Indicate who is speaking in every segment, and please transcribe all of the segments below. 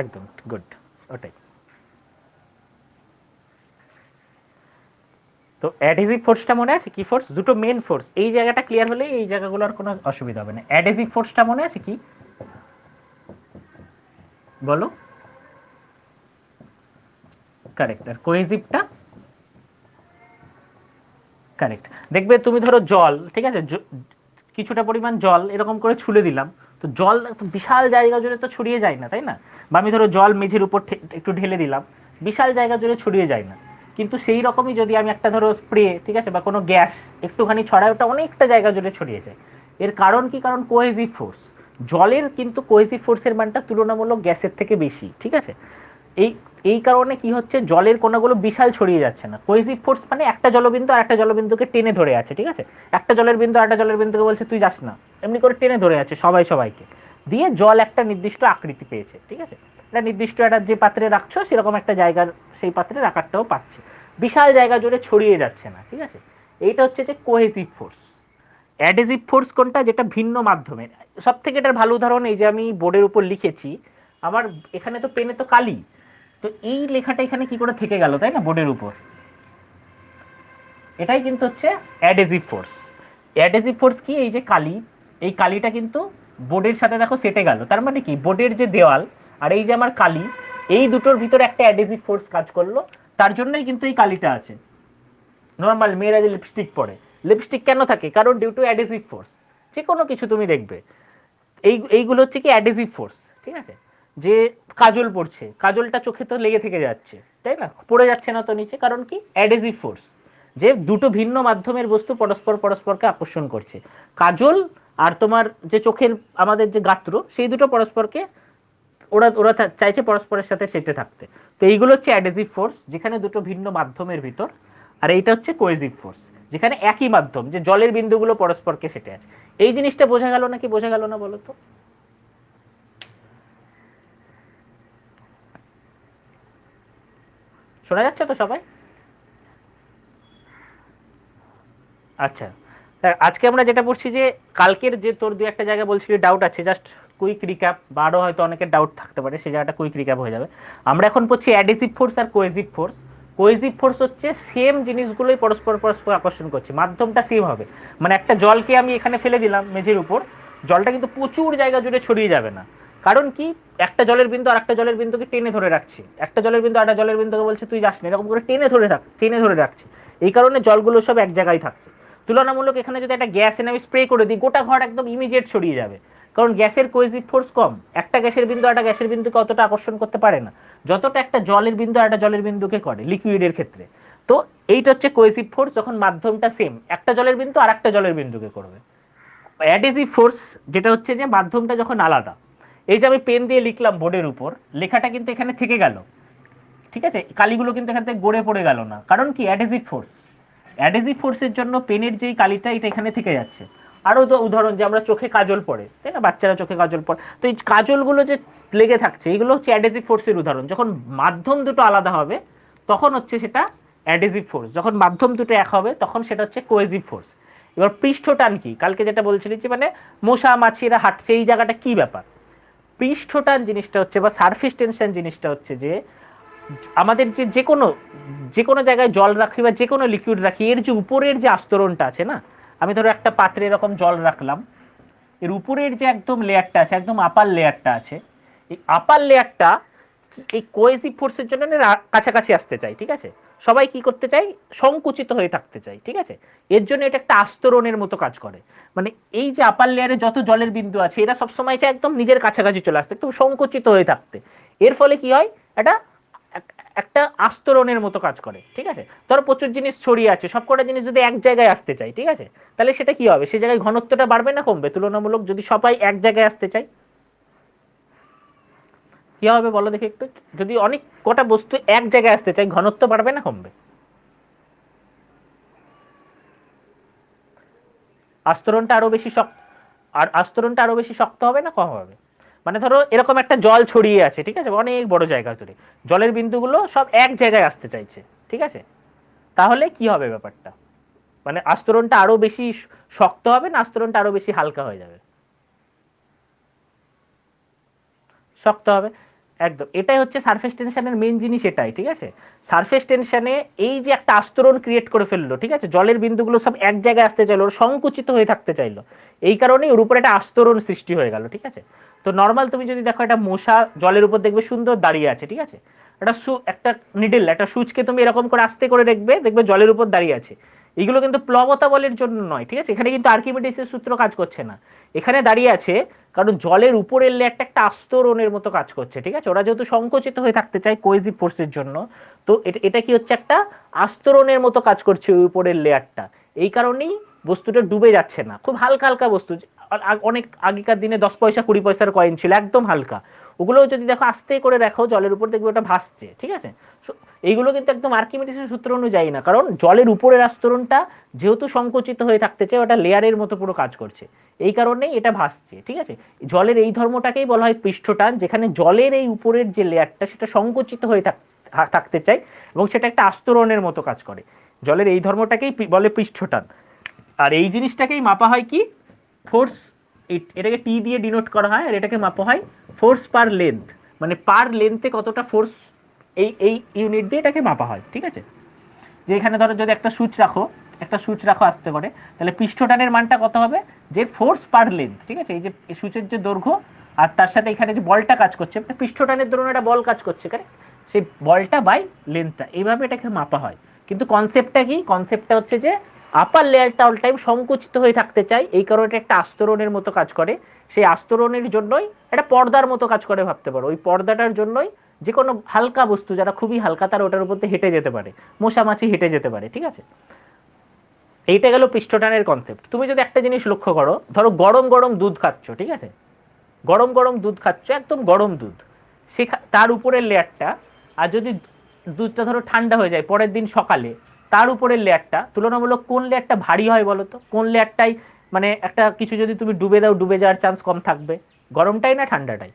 Speaker 1: একদম গুড, ওটাই। তো অ্যাডহেসিভ ফোর্সটা মনে আছে কি ফোর্স? দুটো মেন ফোর্স, এই জায়গাটা ক্লিয়ার হলে এই জায়গাগুলোর কোনো অসুবিধা হবে না। অ্যাডহেসিভ ফোর্সটা মনে আছে কি, বলো? কারেক্ট। আর কোহেসিভটা? কারেক্ট। দেখবে তুমি ধরো জল, ঠিক আছে, কিছুটা পরিমাণ জল এরকম করে ছুলে দিলাম, তো জল বিশাল জায়গা জুড়ে তো ছড়িয়ে যায় না, তাই না? বা আমি ধরো জল মেঝের উপর একটু ঢেলে দিলাম, বিশাল জায়গা জুড়ে ছড়িয়ে যায় না। কিন্তু সেই রকমই যদি আমি একটা ধরো স্প্রে, ঠিক আছে, বা কোনো গ্যাস একটুখানি ছড়ায়, ওটা অনেকটা জায়গা জুড়ে ছড়িয়ে যায়। এর কারণ কি? কারণ কোহেসিভ ফোর্স। জলের কিন্তু কোহেসিভ ফোর্সের মানটা তুলনামূলক গ্যাসের থেকে বেশি, ঠিক আছে? এই এই কারণে কি হচ্ছে, জলের কণাগুলো বিশাল ছড়িয়ে যাচ্ছে না। কোহেসিভ ফোর্স মানে একটা জলবিন্দু আর একটা জলবিন্দুকে টেনে ধরে আছে, ঠিক আছে? একটা জলের বিন্দু আর একটা জলের বিন্দুকে বলছে তুই যাস না, এমনি করে টেনে ধরে আছে সবাই সবাইকে, দিয়ে জল একটা নির্দিষ্ট আকৃতি পেয়েছে, ঠিক আছে? একটা নির্দিষ্ট একটা যে পাত্রে রাখছো সেরকম একটা জায়গার সেই পাত্রের আকারটাও পাচ্ছে, বিশাল জায়গা জুড়ে ছড়িয়ে যাচ্ছে না, ঠিক আছে? এইটা হচ্ছে যে কোহেসিভ ফোর্স। অ্যাডহেসিভ ফোর্স কোনটা? যেটা ভিন্ন মাধ্যমে। সব থেকে এটার ভালো উদাহরণ এই যে আমি বোর্ডের উপর লিখেছি, আমার এখানে তো পেনে তো কালি, তো এই লেখাটা এখানে কি করে থেকে গেল, তাই না, বোর্ডের উপর? এটাই কিন্তু হচ্ছে অ্যাডহেসিভ ফোর্স। অ্যাডহেসিভ ফোর্স কি? এই যে কালি, এই কালিটা কিন্তু বোর্ডের সাথে দেখো সেটে গেল, তার মানে কি বোর্ডের যে দেওয়াল আর এই যে আমার কালি, এই দুটোর ভিতরে একটা অ্যাডহেসিভ ফোর্স কাজ করলো, তার জন্যই কিন্তু এই কালিটা আছে। নর্মাল মেয়েরা যে লিপস্টিক পরে, লিপস্টিক কেন থাকে? কারণ ডিউ টু অ্যাডহেসিভ ফোর্স। যে কোনো কিছু তুমি দেখবে, এইগুলো হচ্ছে কি অ্যাডহেসিভ ফোর্স, ঠিক আছে? যে কাজল পড়ছে, কাজলটা চোখে তো লেগে থেকে যাচ্ছে, তাই না, পড়ে যাচ্ছে না তো নিচে, কারণ কি? Adhesive force. যে দুটো ভিন্ন মাধ্যমের বস্তু পরস্পর পরস্পরকে আকর্ষণ করছে, কাজল আর তোমার যে চোখের আমাদের যে গাত্র, সেই দুটো পরস্পরকে, ওরা ওরা চাইছে পরস্পরের সাথে সেটে থাকতে। তো এইগুলো হচ্ছে অ্যাডহেসিভ ফোর্স, যেখানে দুটো ভিন্ন মাধ্যমের ভিতর। আর এইটা হচ্ছে কোহেসিভ ফোর্স, যেখানে একই মাধ্যম, যে জলের বিন্দুগুলো পরস্পরকে সেটে আছে। এই জিনিসটা বোঝা গেল নাকি বোঝা গেল না বলো তো? শোনা যাচ্ছে তো সবাই? আচ্ছা, আজকে আমরা যেটা পড়ছি, যে কালকের যে তোর দু একটা জায়গায় বলছিলি ডাউট আছে, জাস্ট কুইক রিক্যাপ, বা আরও হয়তো অনেকের ডাউট থাকতে পারে, সেই জায়গাটা কুইক রিক্যাপ হয়ে যাবে। আমরা এখন পড়ছি অ্যাডহেসিভ ফোর্স আর কোহেসিভ ফোর্স। কোহেসিভ ফোর্স হচ্ছে সেম জিনিসগুলোই পরস্পর পরস্পর আকর্ষণ করছে, মাধ্যমটা সেম হবে। মানে একটা জলকে আমি এখানে ফেলে দিলাম মেঝের উপর, জলটা কিন্তু প্রচুর জায়গা জুড়ে ছড়িয়ে যাবে না। কারণ কি? একটা জলের বিন্দু আর একটা জলের বিন্দুকে টেনে ধরে রাখছে, একটা জলের বিন্দু আর একটা জলের বিন্দুকে বলছে তুই যাস না, এরকম করে টেনে ধরে রাখছে। এই কারণে জলগুলো সব এক জায়গায় থাকছে। তুলনামূলক এখানে যদি একটা গ্যাস এনে আমি স্প্রে করে দিই, গোটা ঘর একদম ইমিডিয়েট ছড়িয়ে যাবে, কারণ গ্যাসের কোহেসিভ ফোর্স কম। একটা গ্যাসের বিন্দু একটা গ্যাসের বিন্দুকে অতটা আকর্ষণ করতে পারে না, যতটা একটা জলের বিন্দু একটা জলের বিন্দুকে করে লিকুইডের ক্ষেত্রে। তো এইটা হচ্ছে কোহেসিভ ফোর্স, যখন মাধ্যমটা সেম, একটা জলের বিন্দু আর একটা জলের বিন্দুকে করবে। অ্যাডহেসিভ ফোর্স যেটা হচ্ছে যে মাধ্যমটা যখন আলাদা, এই যে আমি পেন দিয়ে লিখলাম বোর্ডের উপর, লেখাটা কিন্তু এখানে থেকে গেল, ঠিক আছে, কালিগুলো কিন্তু এখান থেকে গড়ে পড়ে গেল না, কারণ কি? Adhesive force. অ্যাডহেসিভ ফোর্সের জন্য পেনের যেই কালিটা, এটা এখানে থেকে যাচ্ছে। আরও তো উদাহরণ, যে আমরা চোখে কাজল পড়ে, তাই না, বাচ্চারা চোখে কাজল পড়ে, তো এই কাজলগুলো যে লেগে থাকছে, এগুলো হচ্ছে অ্যাডহেসিভ ফোর্সের উদাহরণ। যখন মাধ্যম দুটো আলাদা হবে তখন হচ্ছে সেটা অ্যাডহেসিভ ফোর্স, যখন মাধ্যম দুটো এক হবে তখন সেটা হচ্ছে কোহেসিভ ফোর্স। এবার পৃষ্ঠটান কি? কালকে যেটা বলছিলি যে মানে মশা মাছিরা হাঁটছে, এই জায়গাটা কি ব্যাপার? পৃষ্ঠটান জিনিসটা হচ্ছে, বা সারফেস টেনশন জিনিসটা হচ্ছে যে আমাদের যে যে কোনো জায়গায় জল রাখি বা যে কোনো লিকুইড রাখি, এর যে উপরের যে আস্তরণটা আছে না, আমি ধরো একটা পাত্রে এরকম জল রাখলাম, এর উপরের যে একদম লেয়ারটা আছে, একদম আপার লেয়ারটা আছে, এই আপার লেয়ারটা এই কোহেসিভ ফোর্সের জন্য কাছাকাছি আসতে চাই, ঠিক আছে? সবাই কি করতে চাই? সংকুচিত হয়ে থাকতে চাই, ঠিক আছে? এর জন্য এটা একটা আস্তরণের মতো কাজ করে। মানে এই যে আপার লেয়ারে যত জলের বিন্দু আছে, এরা সবসময় চায় একদম নিজের কাছাকাছি চলে আসতে, একদম সংকুচিত হয়ে থাকতে। এর ফলে কি হয়? এটা একটা আস্তরণের মতো কাজ করে, ঠিক আছে? ধরো প্রচুর জিনিস ছড়িয়ে আছে, সবকটা জিনিস যদি এক জায়গায় আসতে চাই, ঠিক আছে, তাহলে সেটা কি হবে? সে জায়গায় ঘনত্বটা বাড়বে না কমবে তুলনামূলক, যদি সবাই এক জায়গায় আসতে চাই? কি হবে বলো দেখি একটু? যদি অনেক কটা বস্তু এক জায়গায় আসতে চাই, ঘনত্ব বাড়বে না কমবে? আস্তরণটা আরো বেশি শক্ত, আর আস্তরণটা আরো বেশি শক্ত হবে না কম হবে? মানে ধরো এরকম একটা জল ছড়িয়ে আছে, ঠিক আছে, অনেক বড় জায়গা জুড়ে, জলের বিন্দুগুলো সব এক জায়গায় আসতে চাইছে, ঠিক আছে, তাহলে কি হবে ব্যাপারটা? মানে আস্তরণটা আরো বেশি শক্ত হবে না আস্তরণটা আরো বেশি হালকা হয়ে যাবে? শক্ত হবে। একদম, এটাই হচ্ছে সারফেস টেনশনের মেইন জিনিস, এটাই। ঠিক আছে, সারফেস টেনশনে এই যে একটা আস্তরণ ক্রিয়েট করে ফেললো, ঠিক আছে, জলের বিন্দুগুলো সব এক জায়গায় আসতে চাইলো, ওর সংকুচিত হয়ে থাকতে চাইলো, এই কারণেই ওর উপরে একটা আস্তরণ সৃষ্টি হয়ে গেল। ঠিক আছে, তো নর্মাল তুমি যদি দেখো একটা মশা জলের উপর দেখবে সুন্দর দাঁড়িয়ে আছে, ঠিক আছে, একটা নিডল, একটা সুচকে তুমি এরকম করে আস্তে করে দেখবে, দেখবে জলের উপর দাঁড়িয়ে আছে। এগুলো কিন্তু প্লবতা বলের জন্য নয়, ঠিক আছে, এখানে কিন্তু আর্কিমিডিসের সূত্র কাজ করছে না, এখানে দাঁড়িয়ে আছে কারণ জলের উপরের লেয়ারটা একটা আস্তরণের মতো কাজ করছে। ঠিক আছে, ওরা যেহেতু সংকুচিত হয়ে থাকতে চায় কোয়েসিভ ফোর্সের জন্য, তো এটা কি হচ্ছে, একটা আস্তরণের মতো কাজ করছে ওই উপরের লেয়ারটা, এই কারণেই বস্তুটা ডুবে যাচ্ছে না। খুব হালকা হালকা বস্তু, অনেক আগেকার দিনে 10 পয়সা 20 পয়সার কয়েন ছিল একদম হালকা, ওগুলো যদি দেখো আস্তে করে দেখো জলের উপর, দেখবে ওটা ভাসছে। ঠিক আছে, এইগুলো কিন্তু একদম আর্কিমিডিসের সূত্র অনুযায়ী না, কারণ জলের উপরের আস্তরণটা যেহেতু সংকুচিত হয়ে থাকতে চায়, ওটা লেয়ারের মতো পুরো কাজ করছে, এই কারণেই এটা ভাসছে। ঠিক আছে, জলের এই ধর্মটাকেই বলা হয় পৃষ্ঠটান, যেখানে জলের এই উপরের যে লেয়ারটা সেটা সংকুচিত হয়ে থাকতে চায় এবং সেটা একটা আস্তরণের মতো কাজ করে, জলের এই ধর্মটাকেই বলে পৃষ্ঠটান। আর এই জিনিসটাকেই মাপা হয় কি, ফোর্স, এটাকে টি দিয়ে ডিনোট করা হয়, আর এটাকে মাপা হয় ফোর্স পার লেন্থ, মানে পার লেন্থে কতটা ফোর্স, এই ইউনিট দিয়ে এটাকে মাপা হয়। ঠিক আছে, যে এখানে ধরো যদি একটা সুচ রাখো আস্তে করে, তাহলে পৃষ্ঠটানের মানটা কত হবে, যে ফোর্স পার লেন্থ। ঠিক আছে, এই যে সুচের যে দৈর্ঘ্য আর তার সাথে এখানে যে বলটা কাজ করছে, পৃষ্ঠটানের ধরুন একটা বল কাজ করছে এখানে, সেই বলটা বাই লেন্থটা, এইভাবে এটাকে মাপা হয়। কিন্তু কনসেপ্টটা কি, কনসেপ্টটা হচ্ছে যে আপার লেয়ারটা অল টাইম সংকুচিত হয়ে থাকতে চাই, এই কারণে এটা একটা আস্তরণের মতো কাজ করে, সেই আস্তরণের জন্যই একটা পর্দার মতো কাজ করে ভাবতে পারো, ওই পর্দাটার জন্যই যে কোনো হালকা বস্তু যারা খুবই হালকা তারা ওটার উপর দিয়ে হেঁটে যেতে পারে, মশা মাছি হেঁটে যেতে পারে। ঠিক আছে, এইটা গেল পৃষ্ঠটানের কনসেপ্ট। তুমি যদি একটা জিনিস লক্ষ্য করো, ধরো গরম গরম দুধ খাচ্ছ, ঠিক আছে, গরম গরম দুধ খাচ্ছ, একদম গরম দুধ, সে তার উপরের লেয়ারটা, আর যদি দুধটা ধরো ঠান্ডা হয়ে যায় পরের দিন সকালে, তার উপরের লেয়ারটা তুলনামূলক কোন লেয়ারটা ভারী হয় বলো তো, কোন লেয়ারটাই মানে একটা কিছু যদি তুমি ডুবে দাও ডুবে যাওয়ার চান্স কম থাকবে, গরমটাই না ঠান্ডাটাই?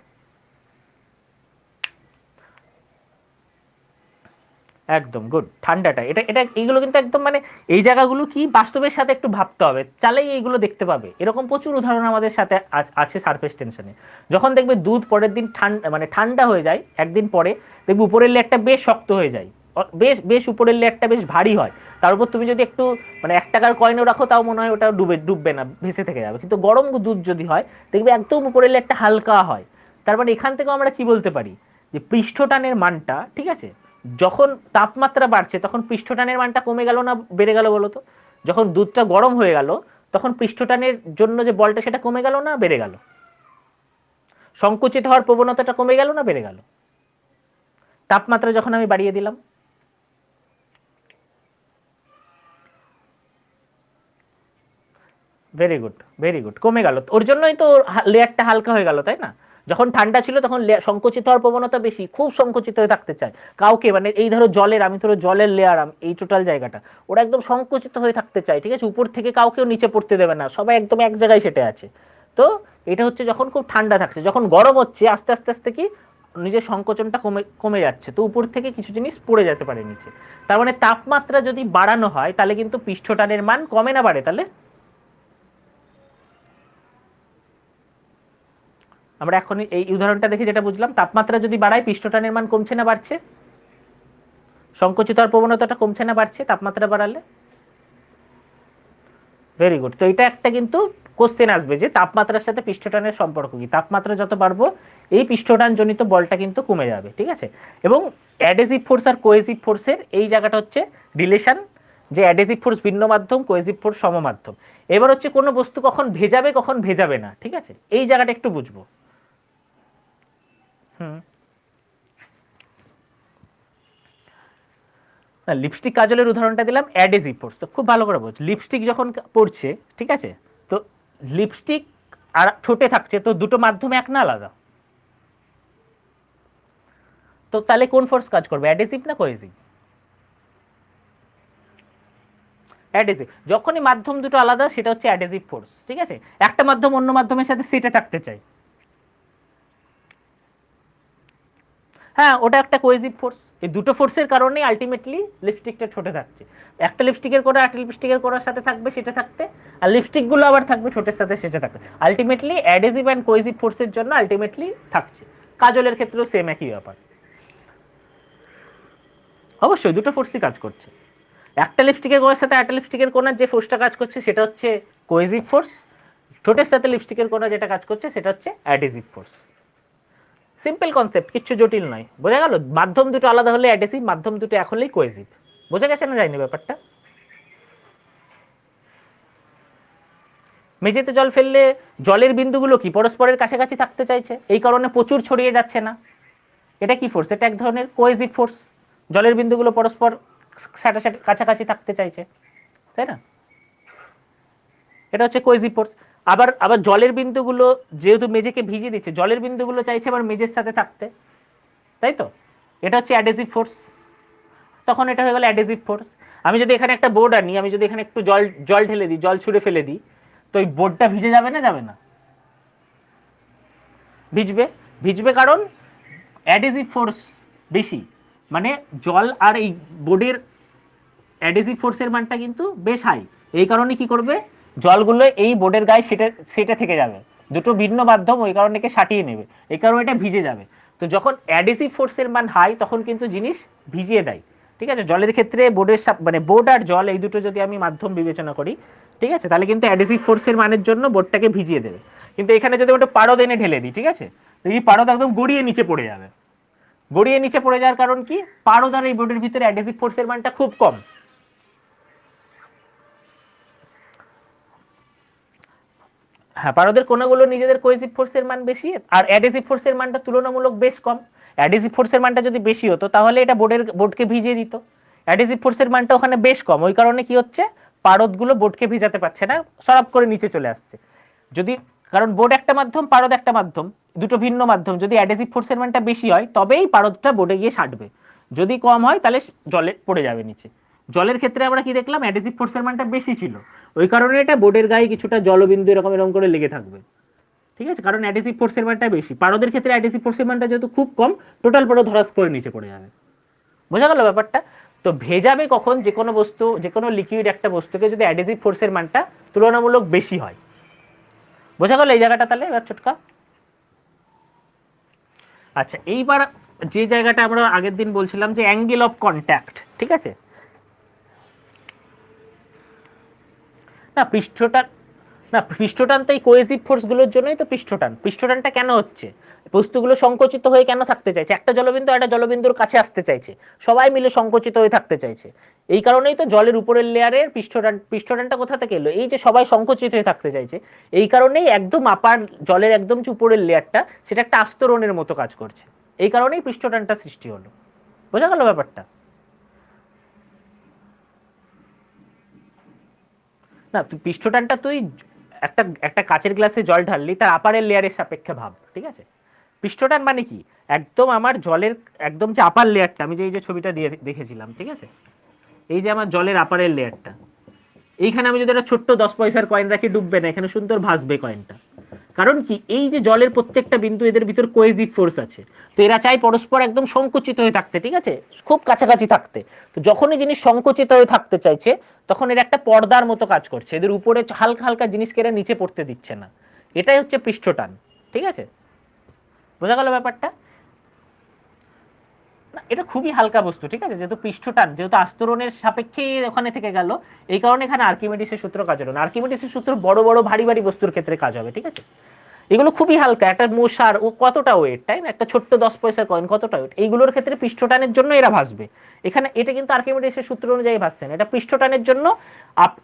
Speaker 1: একদম গুড, ঠান্ডাটা, এটা এটা এইগুলো কিন্তু একদম মানে এই জায়গাগুলো কি বাস্তবের সাথে একটু ভাবতে হবে, চালেই এইগুলো দেখতে পাবে। এরকম প্রচুর উদাহরণ আমাদের সাথে আছে সারফেস টেনশনে। যখন দেখবে দুধ পরের দিন ঠান্ডা মানে ঠান্ডা হয়ে যায় একদিন পরে, দেখবে উপরের লেয়ারটা বেশ শক্ত হয়ে যায়, বেশ বেশ উপরের লেয়ারটা বেশ ভারী হয়, তার উপর তুমি যদি একটু মানে 1 টাকার কয়েনও রাখো তাও মনে হয় ওটা ডুববে না, ভেসে থেকে যাবে। কিন্তু গরম দুধ যদি হয়, দেখবে একদম উপরের লেয়ারটা হালকা হয়। তার মানে এখান থেকেও আমরা কি বলতে পারি, যে পৃষ্ঠটানের মানটা, ঠিক আছে, যখন তাপমাত্রা বাড়ছে তখন পৃষ্ঠটানের মানটা কমে গেল না বেড়ে গেল বলো তো? যখন দুধটা গরম হয়ে গেল তখন পৃষ্ঠটানের জন্য যে বলটা সেটা কমে গেল না বেড়ে গেল? সংকুচিত হওয়ার প্রবণতাটা কমে গেল না বেড়ে গেল তাপমাত্রা যখন আমি বাড়িয়ে দিলাম? ভেরি গুড, ভেরি গুড, কমে গেল, ওর জন্যই তো লেয়ারটা হালকা হয়ে গেল, তাই না? যখন ঠান্ডা ছিল তখন সংকুচিত হওয়ার প্রবণতা বেশি, খুব সংকুচিত হয়ে থাকতে চায় কাউকে, মানে এই ধরো জলের, আমি ধরো জলের লেয়ার, এই টোটাল জায়গাটা ওরা একদম সংকুচিত হয়ে থাকতে চায়। ঠিক আছে, উপর থেকে কাউকেও নিচে পড়তে দেবে না, সবাই একদম এক জায়গায় সেটে আছে। তো এটা হচ্ছে যখন খুব ঠান্ডা থাকছে, যখন গরম হচ্ছে আস্তে আস্তে আস্তে কি নিজের সংকোচনটা কমে কমে যাচ্ছে, তো উপর থেকে কিছু জিনিস পড়ে যেতে পারে নিচে। তার মানে তাপমাত্রা যদি বাড়ানো হয় তাহলে কিন্তু পৃষ্ঠটানের মান কমে না বাড়ে তাহলে? আমরা এখন এই উদাহরণটা দেখে যেটা বুঝলাম, তাপমাত্রা যদি বাড়ায় পৃষ্ঠটানের মান কমছে না বাড়ছে, সংকুচিত হওয়ার প্রবণতাটা কমছে না বাড়ছে তাপমাত্রা বাড়ালে? ভেরি গুড, তো এটা একটা কিন্তু কোশ্চেন আসবে যে তাপমাত্রার সাথে পৃষ্ঠটানের সম্পর্ক কি, তাপমাত্রা যত বাড়বো এই পৃষ্ঠটান জনিত বলটা কিন্তু কমে যাবে। ঠিক আছে, এবং অ্যাডহেসিভ ফোর্স আর কোহেসিভ ফোর্সের এই জায়গাটা হচ্ছে রিলেশন, যে অ্যাডহেসিভ ফোর্স ভিন্ন মাধ্যম, কোহেসিভ ফোর্স সমমাধ্যম। এবার হচ্ছে কোনো বস্তু কখন ভেজাবে কখন ভেজাবে না, ঠিক আছে, এই জায়গাটা একটু বুঝবো। হুম, না লিপস্টিক কাজলের উদাহরণটা দিলাম অ্যাডহেসিভ ফোর্স, তো খুব ভালো করে বোঝ, লিপস্টিক যখন পড়ছে, ঠিক আছে, তো লিপস্টিক আর ঠোঁটে থাকছে, তো দুটো মাধ্যমে এক না আলাদা? তো তাহলে কোন ফোর্স কাজ করবে, অ্যাডহেসিভ না কোহেসিভ? অ্যাডহেসিভ, যখনই মাধ্যম দুটো আলাদা সেটা হচ্ছে অ্যাডহেসিভ ফোর্স। ঠিক আছে, একটা মাধ্যম অন্য মাধ্যমের সাথে সেটে থাকতে চায়, হ্যাঁ ওটা একটা কোহেসিভ ফোর্স। এই দুটো ফোর্সের কারণে আলটিমেটলি লিপস্টিকটা ঠোঁটে থাকছে, একটা লিপস্টিকের কোড়া একটা লিপস্টিকের কোড়ার সাথে থাকবে সেটা থাকতে, আর লিপস্টিক গুলো আবার থাকবে ঠোঁটের সাথে সেটা থাকবে, আলটিমেটলি অ্যাডহেসিভ অ্যান্ড কোহেসিভ ফোর্সের জন্য আলটিমেটলি থাকছে। কাজলের ক্ষেত্রেও সেম একই ব্যাপার। অবশ্যই দুটো ফোর্সই কাজ করছে। একটা লিপস্টিকের কোণের সাথে একটা লিপস্টিকের কোণার যে ফোর্সটা কাজ করছে সেটা হচ্ছে কোহেসিভ ফোর্স, ঠোঁটের সাথে লিপস্টিকের কোণা যেটা কাজ করছে সেটা হচ্ছে অ্যাডহেসিভ ফোর্স। সিম্পল কনসেপ্ট, কিচ্ছু জটিল নয়, বোঝা গেল? মাধ্যম দুটো আলাদা হলে অ্যাডহেসিভ, মাধ্যম দুটো এক হলেই কোহেসিভ। বোঝা গেছে না যায়নি ব্যাপারটা? মেঝেতে জল ফেললে জলের বিন্দুগুলো কি পরস্পরের কাছাকাছি থাকতে চাইছে, এই কারণে প্রচুর ছড়িয়ে যাচ্ছে না। এটা কি ফোর্স? এটা এক ধরনের কোহেসিভ ফোর্স। জলের বিন্দুগুলো পরস্পর সাটাসাটি কাছাকাছি থাকতে চাইছে, তাই না? এটা হচ্ছে কোহেসিভ ফোর্স। আবার আবার জলের বিন্দুগুলো যেহেতু মেঝেকে ভিজিয়ে দিচ্ছে, জলের বিন্দুগুলো চাইছে আবার মেঝের সাথে থাকতে, তাই তো? এটা হচ্ছে অ্যাডহেসিভ ফোর্স। তখন এটা হয়ে গেল অ্যাডহেসিভ ফোর্স। আমি যদি এখানে একটা বোর্ড আনি, আমি যদি এখানে একটু জল জল ঢেলে দিই, জল ছুঁড়ে ফেলে দিই, তো ওই বোর্ডটা ভিজে যাবে না যাবে না? ভিজবে। ভিজবে কারণ অ্যাডহেসিভ ফোর্স বেশি, মানে জল আর এই বোর্ডের অ্যাডহেসিভ ফোর্সের মানটা কিন্তু বেশ হাই। এই কারণে কি করবে, জলগুলো এই বোর্ডের গায়ে সেটা সেটা থেকে যাবে, দুটো ভিন্ন মাধ্যম ওই কারণে একে সাটিয়ে নেবে, এই কারণে এটা ভিজে যাবে। তো যখন অ্যাডহেসিভ ফোর্সের মান হাই তখন কিন্তু জিনিস ভিজিয়ে দেয়, ঠিক আছে? জলের ক্ষেত্রে বোর্ডের মানে বোর্ড আর জল এই দুটো যদি আমি মাধ্যম বিবেচনা করি, ঠিক আছে, তাহলে কিন্তু অ্যাডহেসিভ ফোর্সের মানের জন্য বোর্ডটাকে ভিজিয়ে দেবে। কিন্তু এখানে যদি ওটা পারদ এনে ঢেলে দিই, ঠিক আছে, এই পারদ একদম গড়িয়ে নিচে পড়ে যাবে। গড়িয়ে নিচে পড়ে যাওয়ার কারণ কি, পারদ আর এই বোর্ডের ভিতরে অ্যাডহেসিভ ফোর্সের মানটা খুব কম। হ্যাঁ, পারদের কোণাগুলো নিজেদের কোহেসিভ ফোর্সের মান বেশি, আর অ্যাডহেসিভ ফোর্সের মানটা তুলনামূলক বেশ কম। অ্যাডহেসিভ ফোর্সের মানটা যদি বেশি হতো তাহলে এটা বোর্ডকে ভিজিয়ে দিত। অ্যাডহেসিভ ফোর্সের মানটা ওখানে বেশ কম, ওই কারণে কি হচ্ছে, পারদগুলো বোর্ডকে ভিজাতে পারছে না, সরাব করে নিচে চলে আসছে। যদি, কারণ বোর্ড একটা মাধ্যম, পারদ একটা মাধ্যম, দুটো ভিন্ন মাধ্যম, যদি অ্যাডহেসিভ ফোর্সের মানটা বেশি হয় তবেই পারদটা বোর্ডে গিয়ে সাটবে, যদি কম হয় তাহলে জলে পড়ে যাবে নিচে। জলের ক্ষেত্রে আমরা কি দেখলাম, অ্যাডহেসিভ ফোর্সের মানটা বেশি ছিল, ওই কারণে এটা বোর্ডের গায়ে কিছুটা জলবিন্দু এরকম এরকম করে লেগে থাকবে, ঠিক আছে, কারণ অ্যাডহেসিভ ফোর্সের মানটা বেশি। পারদের ক্ষেত্রে অ্যাডহেসিভ ফোর্সের মানটা যেহেতু খুব কম, টোটাল পারদ ধরাস করে নিচে পড়ে যাবে। বোঝা গেল ব্যাপারটা? তো ভেজাবে কখন, যে কোনো বস্তু, যে কোনো লিকুইড একটা বস্তুকে যদি অ্যাডহেসিভ ফোর্সের মানটা তুলনামূলক বেশি হয়। বোঝা গেল এই জায়গাটা তাহলে এবার ছোটকা? আচ্ছা, এইবার যে জায়গাটা আমরা আগের দিন বলছিলাম যে অ্যাঙ্গেল অফ কন্ট্যাক্ট, ঠিক আছে, না পৃষ্ঠটান, না পৃষ্ঠটান তো এই কোহেসিভ ফোর্সগুলোর জন্যই তো পৃষ্ঠটান। পৃষ্ঠটানটা কেন হচ্ছে, বস্তুগুলো সংকুচিত হয়ে কেন থাকতে চাইছে, একটা জলবিন্দু একটা জলবিন্দুর কাছে আসতে চাইছে, সবাই মিলে সংকুচিত হয়ে থাকতে চাইছে, এই কারণেই তো জলের উপরের লেয়ারের পৃষ্ঠটান। পৃষ্ঠটানটা কোথা থেকে এলো, এই যে সবাই সংকুচিত হয়ে থাকতে চাইছে, এই কারণেই একদম আপার জলের একদম যে উপরের লেয়ারটা সেটা একটা আস্তরণের মতো কাজ করছে, এই কারণেই পৃষ্ঠটানটা সৃষ্টি হলো। বোঝা গেল ব্যাপারটা? না তুই পৃষ্ঠটানটা তুই একটা একটা কাচের গ্লাসে জল ঢাললি, তার আপারের লেয়ারের সাপেক্ষে ভাব, ঠিক আছে? পৃষ্ঠটান মানে কি, একদম আমার জলের একদম যে আপার লেয়ারটা, আমি যে এই যে ছবিটা দিয়ে দেখেছিলাম, ঠিক আছে, এই যে আমার জলের আপারের লেয়ারটা, এইখানে আমি যদি একটা ছোট্ট 10 পয়সার কয়েন রাখি ডুববে না, এখানে সুন্দর ভাসবে কয়েনটা। কারণ কি, এই যে জলের প্রত্যেকটা বিন্দু এদের ভিতর কোহেসিভ ফোর্স আছে, তো এরা চাই পরস্পর একদম সংকুচিত হয়ে থাকতে, ঠিক আছে, খুব কাছাকাছি থাকতে। তো যখনই জিনিস সংকুচিত হয়ে থাকতে চাইছে তখন এরা একটা পর্দার মতো কাজ করছে, এদের উপরে হালকা হালকা জিনিসকে এরা নিচে পড়তে দিচ্ছে না, এটাই হচ্ছে পৃষ্ঠটান, ঠিক আছে? বোঝা গেল ব্যাপারটা? না এটা খুবই হালকা বস্তু, ঠিক আছে, যেহেতু পৃষ্ঠটান, যেহেতু আস্তরণের সাপেক্ষেই ওখানে থেকে গেল, এই কারণে এখানে আর্কিমিডিসের সূত্র কাজ হলো না। আর্কিমিডিসের সূত্র বড় বড় ভারী ভারী বস্তুর ক্ষেত্রে কাজ হবে, ঠিক আছে? এগুলো খুবই হালকা, একটা মশার ও কতটা ওয়েট, তাই না, একটা ছোট্ট 10 পয়সার কয়েন কতটা ওয়েট, এইগুলোর ক্ষেত্রে পৃষ্ঠটানের জন্য এরা ভাসবে। এখানে এটা কিন্তু আর্কিমিডিসের সূত্র অনুযায়ী ভাসছে না, এটা পৃষ্ঠটানের জন্য।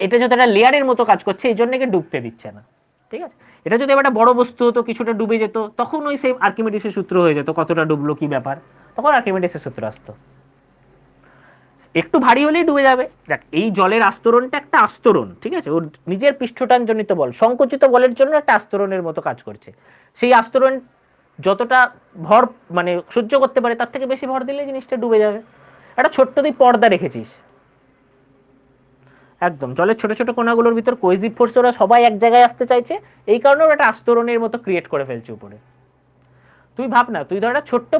Speaker 1: এটা যদি একটা লেয়ারের মতো কাজ করছে এই জন্য একে ডুবতে দিচ্ছে না, ঠিক আছে? এটা যদি একটা বড় বস্তু হতো, কিছুটা ডুবে যেত, তখন ওই সেম আর্কিমিডিসের সূত্র হয়ে যেত, কতটা ডুবলো কি ব্যাপার, তখন আর্কিমিডিসের সূত্র আসতো। একটু ভারী হলেই ডুবে যাবে। দেখ এই জলের আস্তরণটা একটা আস্তরণ, ঠিক আছে, ওর নিজের পৃষ্ঠটান জনিত বল সংকুচিত বলের জন্য একটা আস্তরণের মতো কাজ করছে। সেই আস্তরণ যতটা ভর মানে সহ্য করতে পারে তার থেকে বেশি ভর দিলে জিনিসটা ডুবে যাবে। একটা ছোট্ট তুই পর্দা রেখেছিস, একদম জলের ছোট ছোট কণাগুলোর ভিতর কোহেসিভ ফোর্স, ওরা সবাই এক জায়গায় আসতে চাইছে, এই কারণে ওরা একটা আস্তরণের মতো ক্রিয়েট করে ফেলছে উপরে। তুই ভাব না, তুই ধর একটা ছোট্ট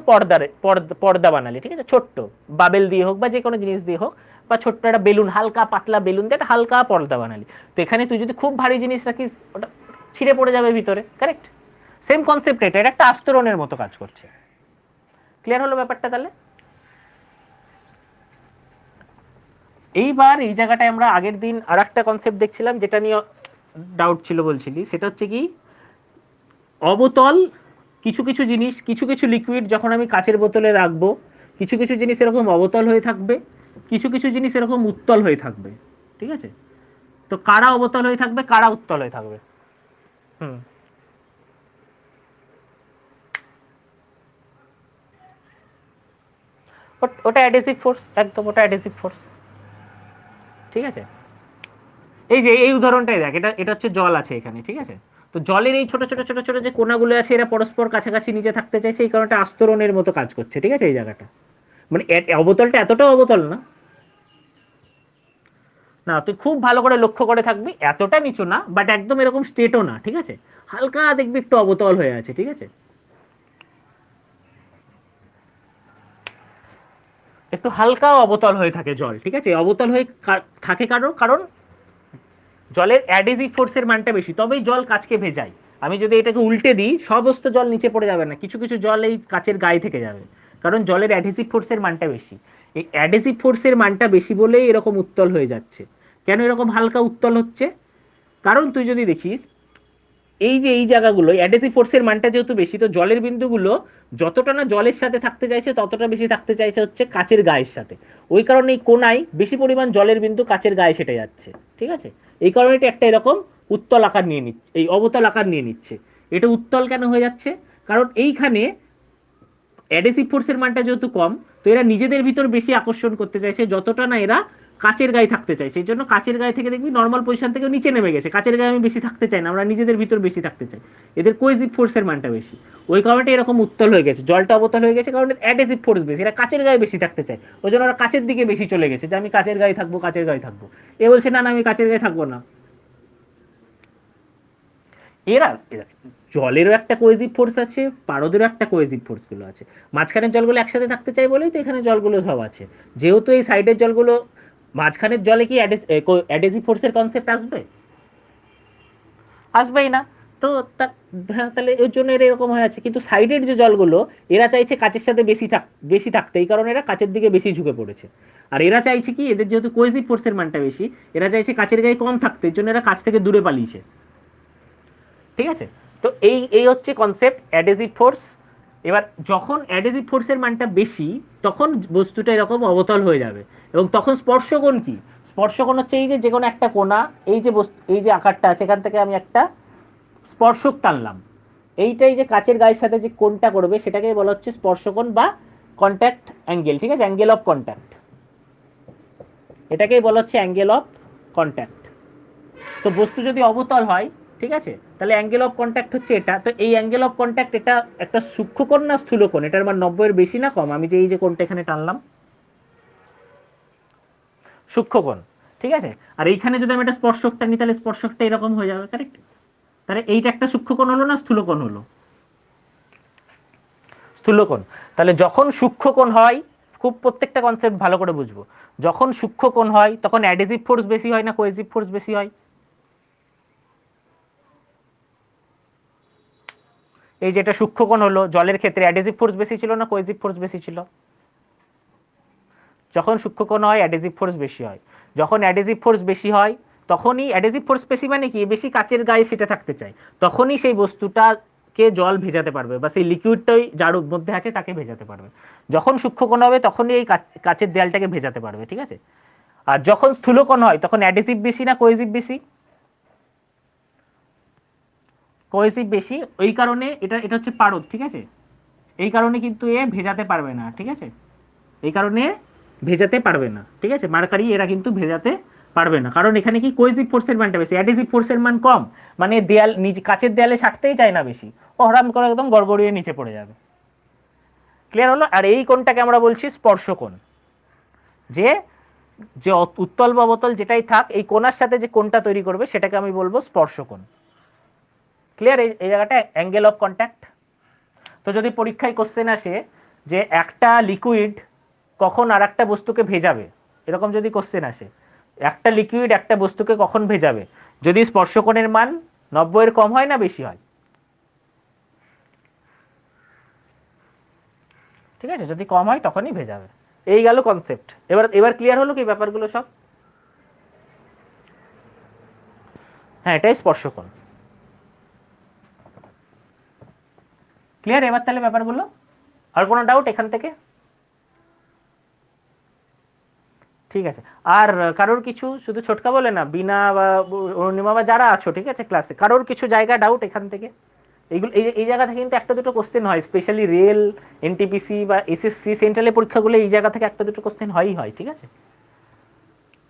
Speaker 1: পর্দা বানালি, ঠিক আছে, ছোট্ট বাবেল দিয়ে হোক বা যে কোনো জিনিস দিয়ে হোক, বা ছোট্ট একটা বেলুন, হালকা পাতলা বেলুন দিয়ে একটা হালকা পর্দা বানালি, তো এখানে তুই যদি খুব ভারী জিনিস রাখিস ওটা ছিঁড়ে পড়ে যাবে ভিতরে, কারেক্ট? সেম কনসেপ্ট, এটা একটা আস্তরণের মতো কাজ করছে। ক্লিয়ার হলো ব্যাপারটা? তাহলে এইবার এই জায়গাটায় আমরা আগের দিন আর একটা কনসেপ্ট দেখছিলাম যেটা নিয়ে ডাউট ছিল বলছিলি, সেটা হচ্ছে কি অবতল কিছু কিছু জিনিস, কিছু কিছু লিকুইড যখন আমি কাচের বোতলে রাখবো, কিছু কিছু জিনিস এরকম অবতল হয়ে থাকবে, কিছু কিছু জিনিস এরকম উত্তল হয়ে থাকবে, ঠিক আছে? তো কারা অবতল হয়ে থাকবে, কারা উত্তল হয়ে থাকবে? হুম, ওটা অ্যাডহেসিভ ফোর্স, একদম ওটা অ্যাডহেসিভ ফোর্স, ঠিক আছে? এই যে এই উদাহরণটাই দেখ, এটা এটা হচ্ছে জল আছে এখানে, ঠিক আছে? তো জলের এই ছোট ছোট ছোট ছোট যে কোনাগুলো আছে এরা পরস্পর কাছাকাছি নিচে থাকতে চাইছে, এই কারণে আস্তরণের মতো কাজ করছে, ঠিক আছে? এই জায়গাটা মানে অবতলটা এতটাও অবতল না, না তুই খুব ভালো করে লক্ষ্য করে থাকবি, এতটা নিচু না বাট একদম এরকম স্ট্রেটও না, ঠিক আছে? হালকা দেখবি একটু অবতল হয়ে আছে, ঠিক আছে? একটু হালকা অবতল হয়ে থাকে জল, ঠিক আছে? অবতল হয়ে থাকে কারণ কারণ জলের অ্যাডহেসিভ ফোর্সের মানটা বেশি, তবেই জল কাচকে ভেজায়। আমি যদি এটাকে উল্টে দিই, সমস্ত জল নিচে পড়ে যাবে না, কিছু কিছু জল এই কাচের গায়ে থেকে যাবে, কারণ জলের অ্যাডহেসিভ ফোর্সের মানটা বেশি। এই অ্যাডহেসিভ ফোর্সের মানটা বেশি বলেই এরকম উত্তল হয়ে যাচ্ছে। কেন এরকম হালকা উত্তল হচ্ছে? কারণ তুই যদি দেখিস এই যে এই জায়গাগুলো অ্যাডহেসিভ ফোর্সের মানটা যেহেতু বেশি, তো জলের বিন্দুগুলো যতটা না জলের সাথে থাকতে চাইছে ততটা বেশি থাকতে চাইছে হচ্ছে কাচের গায়ের সাথে। ওই কারণে এই কোনায় বেশি পরিমাণ জলের বিন্দু কাচের গায়ে সেটে যাচ্ছে, ঠিক আছে? এই কারণে এটা একটা এরকম উত্তল আকার নিয়ে নিচ্ছে, এই অবতল আকার নিয়ে নিচ্ছে। এটা উত্তল কেন হয়ে যাচ্ছে? কারণ এইখানে অ্যাডহেসিভ ফোর্সের মানটা যেহেতু কম, তো এরা নিজেদের ভিতর বেশি আকর্ষণ করতে চাইছে, যতটা না এরা কাচের গায়ে থাকতে চাইছে। এই জন্য কাচের গায়ে থেকে দেখবি নর্মাল পজিশন থেকে নিচে নেমে গেছে, কাচের গায়ে আমি বেশি থাকতে চাই না, আমরা নিজেদের ভিতর বেশি থাকতে চাই, এদের কোয়েজিভ ফোর্সের মানটা বেশি। ওই কারণে এরকম উত্তল হয়ে গেছে, জলটা অবতল হয়ে গেছে কারণ অ্যাডহেসিভ ফোর্স বেশি, এরা কাচের গায়ে বেশি থাকতে চায়, ওই জন্য ওরা কাচের দিকে বেশি চলে গেছে যে আমি কাচের গায়ে থাকবো, কাচের গায়ে থাকবো। এ বলছে না না আমি কাচের গায়ে থাকবো না। এরা এরা জলেরও একটা কোয়েজিভ ফোর্স আছে, পারদেরও একটা কোয়েজিভ ফোর্স গুলো আছে, মাঝখানের জলগুলো একসাথে থাকতে চাই বলেই তো এখানে জলগুলো সব আছে। যেহেতু এই সাইডের জলগুলো, মাঝখানের জলে কি অ্যাডহেসিভ ফোর্সের কনসেপ্ট আসবে? আসবেই না। তো হ্যাঁ, তাহলে এর জন্য এরা এরকম হয়ে আছে, কিন্তু সাইডের যে জলগুলো এরা চাইছে কাচের সাথে বেশি থাকতে, এই কারণে এরা কাচের দিকে বেশি ঝুঁকে পড়েছে। আর এরা চাইছে কি, এদের যেহেতু কোয়েজিভ ফোর্সের মানটা বেশি, এরা চাইছে কাচের গায়ে কম থাকতে, এর জন্য এরা কাছ থেকে দূরে পালিয়েছে, ঠিক আছে? তো এই এই হচ্ছে কনসেপ্ট অ্যাডহেসিভ ফোর্স। এবার যখন অ্যাডহেসিভ ফোর্সের মানটা বেশি, তখন বস্তুটা এরকম অবতল হয়ে যাবে। এবং তখন স্পর্শকোণ কি? স্পর্শকোণ হচ্ছে এই যে যে কোনো একটা কোণা, এই যে এই যে আকারটা আছে এখান থেকে আমি একটা স্পর্শক টানলাম, এইটাই যে কাচের গায়ের সাথে যে কোণটা করবে সেটাকেই বলা হচ্ছে স্পর্শকোণ বা কন্ট্যাক্ট অ্যাঙ্গেল, ঠিক আছে? অ্যাঙ্গেল অফ কন্ট্যাক্ট, এটাকেই বলা হচ্ছে অ্যাঙ্গেল অফ কন্ট্যাক্ট। তো বস্তু যদি অবতল হয়, ঠিক আছে, তাহলে অ্যাঙ্গেল অফ কন্ট্যাক্ট হচ্ছে এটা। তো এই অ্যাঙ্গেল অফ কন্ট্যাক্ট এটা একটা সূক্ষ্মকোণ না স্থূলকোণ? এটার মান 90 এর বেশি না কম? আমি যে এই যে কোণটা এখানে টানলাম, সূক্ষ্মকোণ, ঠিক আছে? আর এইখানে যদি আমি একটা স্পর্শক টানি তাহলে স্পর্শকটা এরকম হয়ে যাবে, কারেক্ট? তাহলে এইটা একটা সূক্ষ্মকোণ হলো না স্থূলকোণ হলো? স্থূলকোণ। তাহলে যখন সূক্ষ্মকোণ হয়, খুব প্রত্যেকটা কনসেপ্ট ভালো করে বুঝবো, যখন সূক্ষ্মকোণ হয় তখন অ্যাডহেসিভ ফোর্স বেশি হয় না কোহেসিভ ফোর্স বেশি হয়? এই যে এটা সূক্ষ্মকোণ হলো, জলের ক্ষেত্রে অ্যাডহেসিভ ফোর্স বেশি ছিল না কোহেসিভ ফোর্স বেশি ছিল? যখন সূক্ষ্মকোণ হয় অ্যাডহেসিভ ফোর্স বেশি হয়। যখন অ্যাডহেসিভ ফোর্স বেশি হয় তখনই অ্যাডহেসিভ ফোর্স বেশি মানে কি, বেশি কাচের গায়ে সেটা থাকতে চায়, তখনই সেই বস্তুটাকে জল ভেজাতে পারবে বা সেই লিকুইডটাই যার মধ্যে আছে তাকে ভেজাতে পারবে। যখন সূক্ষ্মকোণ হবে তখনই এই কাচের দেয়ালটাকে ভেজাতে পারবে, ঠিক আছে? আর যখন স্থূলকোণ হয় তখন অ্যাডহেসিভ বেশি না কোহেসিভ বেশি? কোহেসিভ বেশি। ওই কারণে এটা এটা হচ্ছে পারদ, ঠিক আছে? এই কারণে কিন্তু এ ভেজাতে পারবে না, ঠিক আছে? এই কারণে ভেজাতে পারবে না, ঠিক আছে? মার্কারি এরা কিন্তু ভেজাতে পারবে না, কারণ এখানে কি কোহেসিভ ফোর্সের মানটা বেশি, অ্যাডহেসিভ ফোর্সের মান কম, মানে দেয়াল নিচে কাচের দেয়ালে সাটতেই চায় না বেশি, ও হরাম করে একদম গড়গড়িয়ে নিচে পড়ে যাবে। ক্লিয়ার হলো? আর এই কোণটাকে আমরা বলছি স্পর্শকোণ। যে যে উত্তল বা অবতল যেটাই থাক, এই কোণার সাথে যে কোণটা তৈরি করবে সেটাকে আমি বলবো স্পর্শকোণ। ক্লিয়ার? এই জায়গাটা অ্যাঙ্গেল অফ কন্ট্যাক্ট। তো যদি পরীক্ষায় কোশ্চেন আসে যে একটা লিকুইড কখন আর একটা বস্তুকে ভেজাবে, এরকম যদি কোশ্চেন আসে, একটা লিকুইড একটা বস্তুকে কখন ভেজাবে, যদি স্পর্শকোণের মান 90 এর কম হয় না বেশি হয়? ঠিক আছে, যদি কম হয় তখনই ভেজাবে। এই গেল কনসেপ্ট। এবার এবার ক্লিয়ার হলো কি ব্যাপারগুলো সব? হ্যাঁ, এটাই স্পর্শকোণ। ক্লিয়ার এবার তাহলে ব্যাপারগুলো? আর কোনো ডাউট এখান থেকে? ঠিক আছে। আর কারোর কিছু, শুধু ছোটকা বলে না, বিনা বা অরুণিমা বা যারা আছো ঠিক আছে ক্লাসে, কারোর কিছু জায়গা ডাউট এখান থেকে? এইগুলো এই জায়গা থেকে কিন্তু একটা দুটো কোশ্চেন হয়, স্পেশালি রেল, এনটিপিসি বা এসএসসি সেন্ট্রালের পরীক্ষাগুলো এই জায়গা থেকে একটা দুটো কোশ্চেন হয়ই হয়, ঠিক আছে?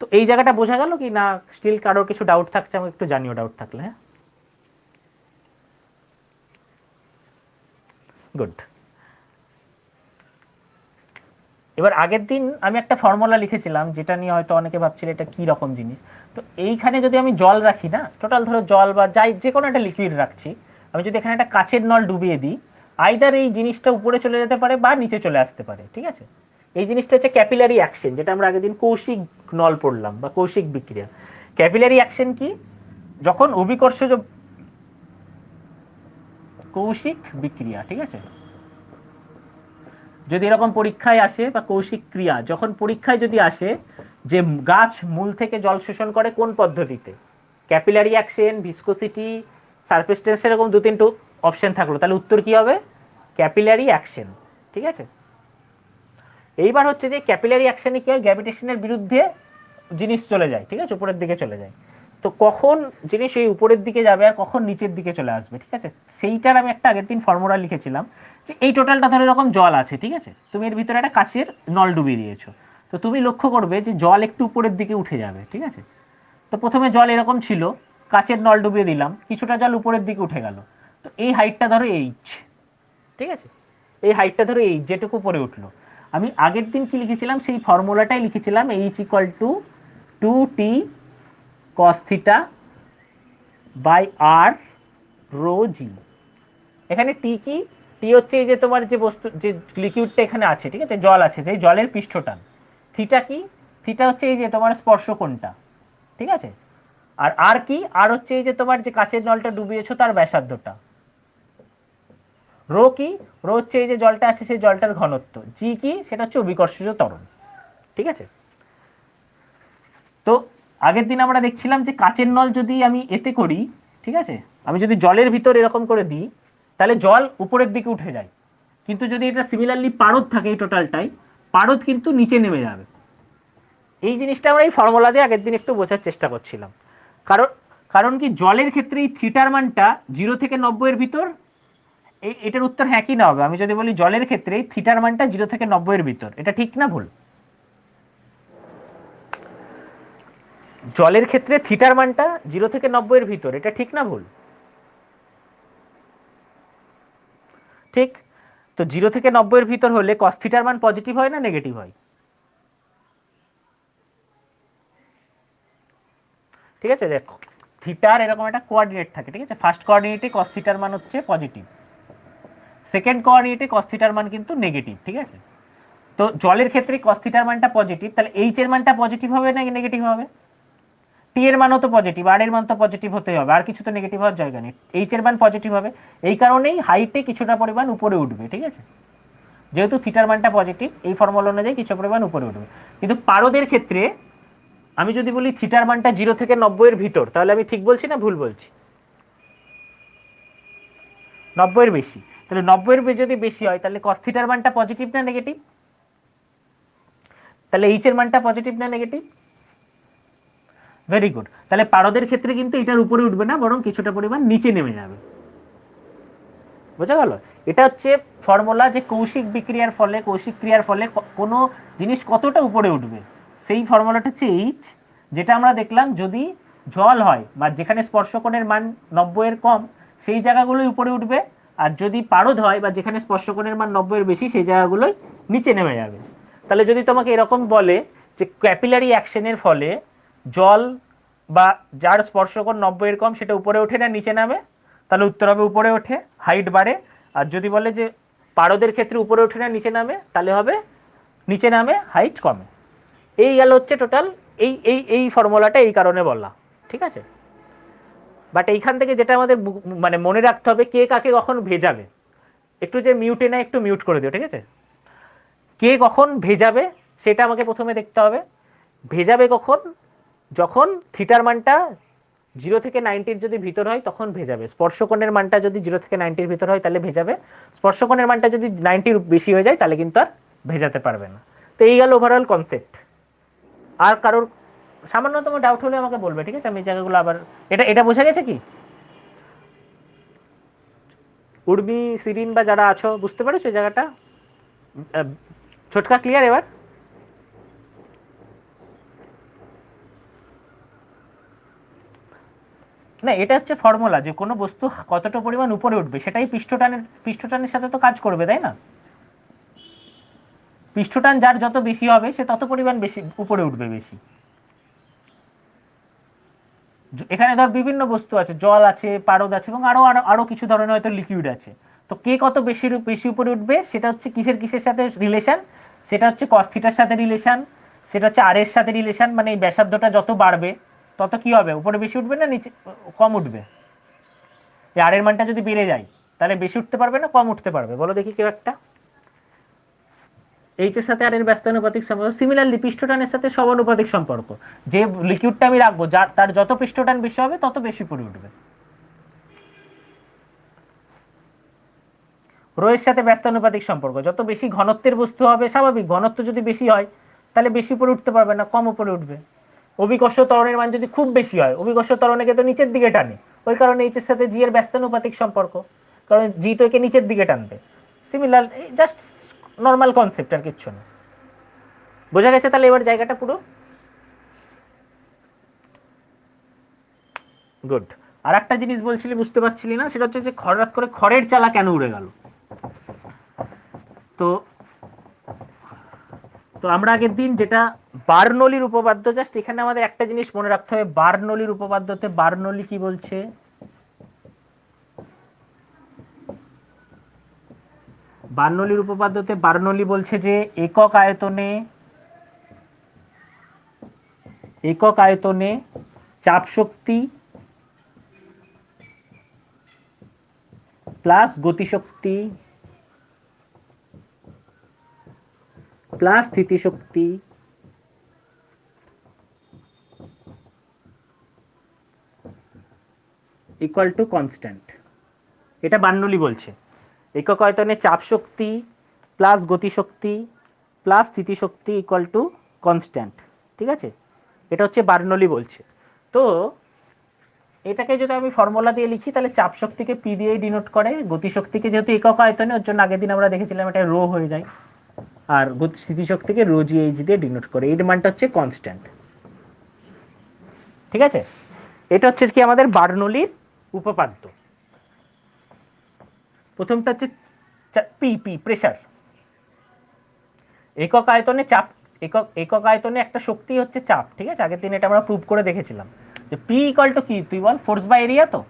Speaker 1: তো এই জায়গাটা বোঝা গেল কি না? স্টিল কারোর কিছু ডাউট থাকছে আমাকে একটু জানিও, ডাউট থাকলে। হ্যাঁ, গুড। এবার আগের দিন আমি একটা ফর্মুলা লিখেছিলাম যেটা নিয়ে হয়তো অনেকে ভাবছিল এটা কি রকম জিনিস। তো এইখানে যদি আমি জল রাখি না, টোটাল ধরো জল বা যাই যে কোনো একটা লিকুইড রাখছি, আমি যদি এখানে একটা কাচের নল ডুবিয়ে দিই, আইদার এই জিনিসটা উপরে চলে যেতে পারে বা নিচে চলে আসতে পারে, ঠিক আছে? এই জিনিসটা হচ্ছে ক্যাপিলারি অ্যাকশন, যেটা আমরা আগের দিন কৌশিক নল পড়লাম বা কৌশিক বিক্রিয়া। ক্যাপিলারি অ্যাকশন কি? যখন অভিকর্ষজ, কৌশিক বিক্রিয়া, ঠিক আছে, যদি এরকম পরীক্ষায় আসে বা কৌশিক ক্রিয়া যখন পরীক্ষায় যদি আসে, যে গাছ মূল থেকে জল শোষণ করে কোন পদ্ধতিতে, capillary action, viscosity, surface tension, এরকম দু তিনটে অপশন থাকলো, তাহলে উত্তর কি হবে? ক্যাপিলারি অ্যাকশন, ঠিক আছে? এইবার হচ্ছে যে ক্যাপিলারি অ্যাকশনে কি হয়, গ্র্যাভিটেশনের বিরুদ্ধে জিনিস চলে যায়, ঠিক আছে, উপরের দিকে চলে যায়। তো কখন জিনিস এই উপরের দিকে যাবে আর কখন নিচের দিকে চলে আসবে, ঠিক আছে, সেইটার আমি একটা আগের দিন ফর্মুলা লিখেছিলাম। যে এই টোটালটা ধরে এরকম জল আছে, ঠিক আছে, তুমি এর ভিতরে একটা কাচের নল ডুবিয়ে দিয়েছো, তো তুমি লক্ষ্য করবে যে জল একটু উপরের দিকে উঠে যাবে, ঠিক আছে? তো প্রথমে জল এরকম ছিল, কাচের নল ডুবিয়ে দিলাম, কিছুটা জল উপরের দিকে উঠে গেল, তো এই হাইটটা ধরো এইচ, ঠিক আছে, এই হাইটটা ধরো এইচ, যেটুকু উপরে উঠলো, আমি আগের দিন কি লিখেছিলাম সেই ফর্মুলাটাই লিখেছিলাম, H equal to 2t cos theta by r rho g. এখানে টি কি? টি হচ্ছে এই যে তোমার যে বস্তু, যে লিকুইডটা এখানে আছে, ঠিক আছে, জল আছে, সেই জলের পৃষ্ঠটান। থিটা কি? থিটা হচ্ছে এই যে তোমার স্পর্শকোণটা, ঠিক আছে? আর কি? আর হচ্ছে এই যে তোমার যে কাচের নলটা ডুবিয়েছো তার ব্যাসার্ধটা। রো কি? রো হচ্ছে এই যে জলটা আছে সেই জলটার ঘনত্ব। জি কি? সেটা হচ্ছে অভিকর্ষজ ত্বরণ, ঠিক আছে? তো আগের দিন আমরা দেখছিলাম যে কাচের নল যদি আমি এতে করি, ঠিক আছে, আমি যদি জলের ভিতর এরকম করে দিই, তাহলে জল উপরের দিকে উঠে যায়, কিন্তু যদি এটা সিমিলারলি পারদ থাকে এই টোটালটাই, পারদ কিন্তু নিচে নেমে যাবে। এই জিনিসটা আমরা এই ফর্মুলা দিয়ে আগের দিন একটু বোঝার চেষ্টা করছিলাম। কারণ কারণ কি জলের ক্ষেত্রে এই থিটার মানটা 0 থেকে 90 এর ভিতর, এটার উত্তর হ্যাঁ কি না হবে? আমি যদি বলি জলের ক্ষেত্রে থিটার মানটা 0 থেকে 90 এর ভিতর, এটা ঠিক না ভুল? জলের ক্ষেত্রে থিটার মানটা 0 থেকে 90 এর ভিতর, এটা ঠিক না ভুল? ঠিক। তো 0 থেকে 90 এর ভিতর হলে কস থিটার মান পজিটিভ হয় না নেগেটিভ হয়? ঠিক আছে, দেখো থিটার এরকম একটা কোঅর্ডিনেট থাকে, ঠিক আছে, ফার্স্ট কোঅর্ডিনেটে কস থিটার মান হচ্ছে পজিটিভ, সেকেন্ড কোঅর্ডিনেটে কস থিটার মান কিন্তু নেগেটিভ, ঠিক আছে? তো জলের ক্ষেত্রে কস থিটার মানটা পজিটিভ, তাহলে এইচ এর মানটা পজিটিভ হবে না নেগেটিভ হবে? টি এর মানও তো পজিটিভ, আর এর মান তো পজিটিভ হতেই হবে, আর কিছু তো নেগেটিভ হওয়ার জায়গা নেই, এইচ এর মান পজিটিভ হবে। এই কারণেই হাইটে কিছুটা পরিমাণ উপরে উঠবে, ঠিক আছে, যেহেতু থিটার মানটা পজিটিভ, এই ফর্মুলা অনুযায়ী কিছু পরিমাণ উপরে উঠবে। কিন্তু পারদের ক্ষেত্রে আমি যদি বলি থিটার মানটা 0 থেকে 90 এর ভিতর, তাহলে আমি ঠিক বলছি না ভুল বলছি? 90 এর বেশি, তাহলে 90 এর যদি বেশি হয় তাহলে কস থিটার মানটা পজিটিভ না নেগেটিভ? তাহলে এইচ এর মানটা পজিটিভ না নেগেটিভ? Very good. তাহলে পারদের ক্ষেত্রে কিন্তু এটার উপরে উঠবে না, বরং কিছুটা পরিমাণ নিচে নেমে যাবে। বোঝা গেল? এটা হচ্ছে ফর্মুলা, যে কৌশিক বিক্রিয়ার ফলে, কৌশিক ক্রিয়ার ফলে কোনো জিনিস কতটা উপরে উঠবে, সেই ফর্মুলাটা হচ্ছে এইচ। যেটা আমরা দেখলাম যদি জল হয় বা যেখানে স্পর্শকোণের মান 90 এর কম, সেই জায়গাগুলোই উপরে উঠবে, আর যদি পারদ হয় বা যেখানে স্পর্শকোণের মান 90 এর বেশি, সেই জায়গাগুলোই নিচে নেমে যাবে। তাহলে যদি তোমাকে এরকম বলে যে ক্যাপিলারি অ্যাকশনের ফলে জল বা যার স্পর্শকোণ 90 এর কম সেটা উপরে ওঠে না নিচে নামে, তাহলে উত্তর হবে উপরে ওঠে, হাইট বাড়ে। আর যদি বলে যে পারদের ক্ষেত্রে উপরে ওঠে না নিচে নামে, তাহলে হবে নিচে নামে, হাইট কমে। এই গেল হচ্ছে টোটাল, এই ফর্মুলাটা এই কারণে বলা, ঠিক আছে? বাট এইখান থেকে যেটা আমাদের মানে মনে রাখতে হবে, কে কাকে কখন ভেজাবে। একটু যে মিউটে না একটু মিউট করে দিও, ঠিক আছে? কে কখন ভেজাবে সেটা আমাকে প্রথমে দেখতে হবে। ভেজাবে কখন? যখন থিটার মানটা 0 থেকে 90 যদি ভিতর হয় তখন ভেজাবে। স্পর্শকোণের মানটা যদি 0 থেকে 90 ভিতর হয় তাহলে ভেজাবে। স্পর্শকোণের মানটা যদি 90 বেশি হয়ে যায় তাহলে কিন্তু আর ভেজাতে পারবে না। তো এই গেল ওভারঅল কনসেপ্ট। আর কারোর সামান্যতম ডাউট হলে আমাকে বলবে, ঠিক আছে? আমি এই জায়গাগুলো আবার, এটা এটা বোঝা গেছে কি? উর্মি, সিরিন বা যারা আছো বুঝতে পেরেছো এই জায়গাটা? ছোটকা ক্লিয়ার এবার? না, এটা হচ্ছে ফর্মুলা যে কোনো বস্তু কতটা পরিমাণ উপরে উঠবে সেটাই পৃষ্ঠটানের সাথে তো কাজ করবে, তাই না? পৃষ্ঠটান যার যত বেশি হবে সে তত পরিমাণ বেশি উপরে উঠবে বেশি। এখানে ধর বিভিন্ন বস্তু আছে, জল আছে, পারদ আছে এবং আরো আরো আরো কিছু ধরনের হয়তো লিকুইড আছে। তো কে কত বেশি বেশি উপরে উঠবে সেটা হচ্ছে কিসের কিসের সাথে রিলেশন? সেটা হচ্ছে কস থিটার সাথে রিলেশন, সেটা হচ্ছে আর এর সাথে রিলেশন। মানে এই ব্যাসার্ধটা যত বাড়বে তত কি হবে? উপরে বেশি উঠবে না নিচে কম উঠবে? এই আর এর মানটা যদি বেড়ে যায় তাহলে বেশি উঠতে পারবে না কম উঠতে পারবে? বলো দেখি কেউ একটা। এইচ এর সাথে আর এর ব্যস্তানুপাতিক সম্পর্ক। সিমিলারলি পৃষ্ঠটানের সাথে সমানুপাতিক সম্পর্ক। যে লিকুইডটা আমি রাখবো যার তার যত পৃষ্ঠটান বেশি হবে তত বেশি পড়ে উঠবে। রো এর সাথে ব্যস্তানুপাতিক সম্পর্ক। যত বেশি ঘনত্বের বস্তু হবে, স্বাভাবিক ঘনত্ব যদি বেশি হয় তাহলে বেশি উপরে উঠতে পারবে না, কম উপরে উঠবে। অভিকর্ষ ত্বরণের মান যদি খুব বেশি হয়, অভিকর্ষ ত্বরণকে তো নিচের দিকে টানে, ওই কারণে এইচ এর সাথে জি এর ব্যস্তানুপাতিক সম্পর্ক, কারণ জি তো একে নিচের দিকে টানবে। সিমিলার, জাস্ট নর্মাল কনসেপ্ট, আর কিচ্ছু না। বোঝা গেছে তাহলে এবার জায়গাটা পুরো? গুড। আর একটা জিনিস বলছিলি বুঝতে পারছিলি না, সেটা হচ্ছে যে হঠাৎ করে খড়ের চালা কেন উড়ে গেল। তো তো আমরা আগের দিন যেটা বার্নৌলির উপপাদ্য, জাস্ট এখানে আমাদের একটা জিনিস মনে রাখতে হবে, বার্নৌলির উপপাদ্যতে বার্নৌলি কি বলছে? বার্নৌলির উপপাদ্যতে বার্নৌলি বলছে যে একক আয়তনে চাপ শক্তি প্লাস গতিশক্তি প্লাস স্থিতিশক্তি ইকুয়াল টু কনস্ট্যান্ট। এটা বার্নৌলি বলছে একক আয়তনে চাপ শক্তি প্লাস গতিশক্তি প্লাস স্থিতিশক্তি ইকুয়াল টু কনস্ট্যান্ট। ঠিক আছে, এটা হচ্ছে বার্নৌলি বলছে। তো এটাকে যদি আমি ফর্মুলা দিয়ে লিখি তাহলে চাপ শক্তিকে পি দিয়েই ডিনোট করে, গতিশক্তিকে যেহেতু একক আয়তনে ওর জন্য আগের দিন আমরা দেখেছিলাম এটা রো হয়ে যায়, আর স্থিতিশক্তিকে রো জি এইচ দিয়ে ডিনোট করে। এর মানটা হচ্ছে কনস্ট্যান্ট। ঠিক আছে, এটা হচ্ছে কি আমাদের বার্নৌলির উপপাদ্য। প্রথমটা হচ্ছে পি, পি প্রেসার। একক আয়তনে চাপ, একক আয়তনে একটা শক্তি হচ্ছে চাপ। ঠিক আছে, আগের দিন এটা আমরা প্রুভ করে দেখেছিলাম যে পি ইকুয়াল টু কি, তুই বল? Force by area. তো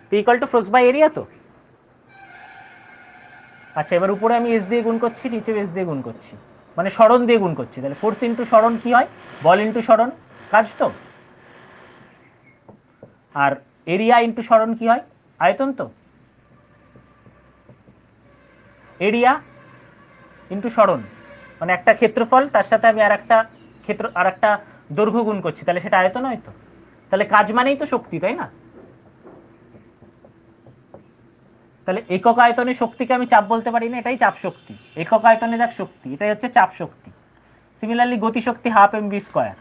Speaker 1: P equal to force by area তো। আচ্ছা, এবার উপরে আমি এস দিয়ে গুণ করছি, নিচে এস দিয়ে গুণ করছি, মানে সরণ দিয়ে গুণ করছি। তাহলে ফোর্স ইন্টু সরণ কি হয়? বল ইন্টু সরণ, কাজ তো। আর এরিয়া ইন্টু সরণ কি হয়? আয়তন তো। এরিয়া ইন্টু সরণ মানে একটা ক্ষেত্রফল, তার সাথে আমি আর একটা দৈর্ঘ্য গুণ করছি, তাহলে সেটা আয়তন হয় তো। তাহলে কাজ মানেই তো শক্তি, তাই না? তাহলে একক আয়তনে শক্তিকে আমি চাপ বলতে পারি না, এটাই চাপ শক্তি। একক আয়তনে যাক শক্তি, এটাই হচ্ছে চাপ শক্তি। সিমিলারলি গতিশক্তি হাফ এম ভি স্কোয়ার,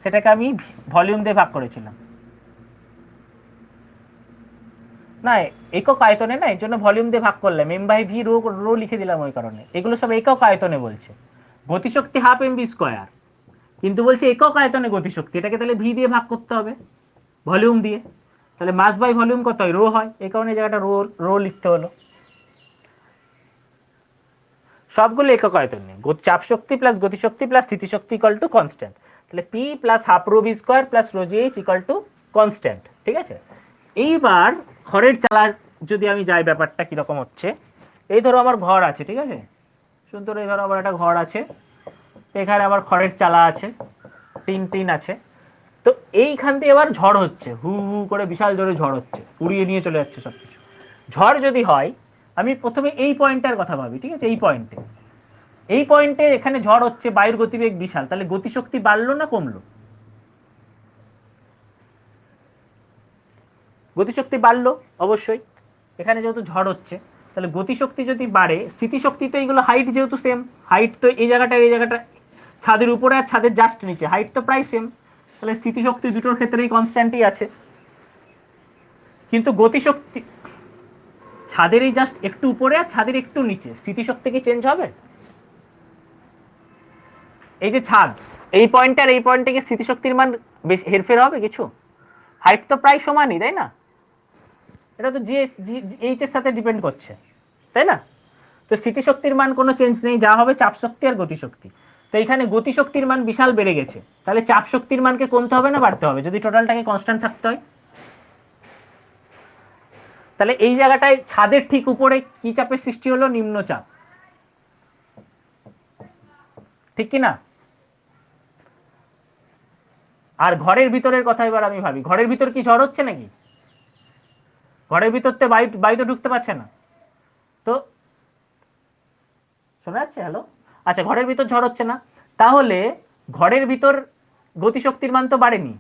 Speaker 1: সেটাকে আমি ভলিউম দিয়ে ভাগ করেছিলাম। না, একক আয়তনে না, এর জন্য ভলিউম দিয়ে ভাগ করলাম, M by V rho rho লিখে দিলাম ওই কারণে। এগুলো সব একক আয়তনে বলছে। গতিশক্তি হাফ এম ভি স্কোয়ার, কিন্তু বলছে একক আয়তনে গতিশক্তি, এটাকে তাহলে ভি দিয়ে ভাগ করতে হবে, ভলিউম দিয়ে। তাহলে মাস বাই ভলিউম কত হয়? রো হয়, এই কারণে জায়গাটা রো রো লিখতে হলো। সবগুলো একক আয়তনে, চাপ শক্তি প্লাস গতিশক্তি প্লাস স্থিতিশক্তি ইকুয়াল টু কনস্ট্যান্ট। তাহলে P plus half rho V square plus rho G H equal to constant. ঠিক আছে, এইবার ঘরের চালার যদি আমি যাই, ব্যাপারটা কিরকম হচ্ছে। এই ধরো আমার ঘর আছে, ঠিক আছে, সুন্দর। এই ধরো আমার একটা ঘর আছে, এখানে আমার খড়ের চালা আছে, টিন টিন আছে। তো এইখান থেকে এবার ঝড় হচ্ছে, হু হু করে বিশাল জোরে ঝড় হচ্ছে, উড়িয়ে নিয়ে চলে যাচ্ছে সবকিছু। ঝড় যদি হয় আমি প্রথমে এই পয়েন্টটার কথা ভাবি, ঠিক আছে? এই পয়েন্টে এখানে ঝড় হচ্ছে, বায়ুর গতিবেগ বিশাল, তাহলে গতিশক্তি বাড়লো না কমলো? গতিশক্তি বাড়লো অবশ্যই। এখানে যেহেতু ঝড় হচ্ছে, তাহলে গতিশক্তি যদি বাড়ে, স্থিতিশক্তি তো এইগুলো হাইট যেহেতু সেম, হাইট তো এই জায়গাটা ছাদের উপরে আর ছাদের জাস্ট নিচে হাইট তো প্রায় সেম, তাহলে স্থিতিশক্তি দুটোর ক্ষেত্রেই কনস্ট্যান্টই আছে। কিন্তু গতিশক্তি ছাদেরই জাস্ট একটু উপরে আর ছাদের একটু নিচে, স্থিতিশক্তি কি চেঞ্জ হবে? এই যে ছাদ, এই পয়েন্ট আর এই পয়েন্টে কি স্থিতিশক্তির মান বেশি হেরফের হবে কিছু? হাইট তো প্রায় সমানই, তাই না? এটা তো জি এইচ এর সাথে ডিপেন্ড করছে, তাই না? তো স্থিতিশক্তির মান কোনো চেঞ্জ নেই, যা হবে চাপ শক্তি আর গতিশক্তি। তো এখানে গতিশক্তির মান বিশাল বেড়ে গেছে, তাহলে চাপ শক্তির মানকে কমতে হবে না বাড়তে হবে যদি টোটালটাকে কনস্ট্যান্ট থাকতে হয়? তাহলে এই জায়গাটায় ছাদের ঠিক উপরে কি চাপের সৃষ্টি হলো? নিম্নচাপ, ঠিক কি না? আর ঘরের ভিতরের কথা এবার আমি ভাবি, ঘরের ভিতর কি ঝড় হচ্ছে নাকি? ঘরের ভিতর তো বায়ু বায়ু তো ঢুকতে পারছে না। তো শোনা যাচ্ছে? হ্যালো? আচ্ছা, ঘরের ভিতর ঝড় হচ্ছে না, তাহলে ঘরের ভিতর গতিশক্তির মান তো বাড়েনি,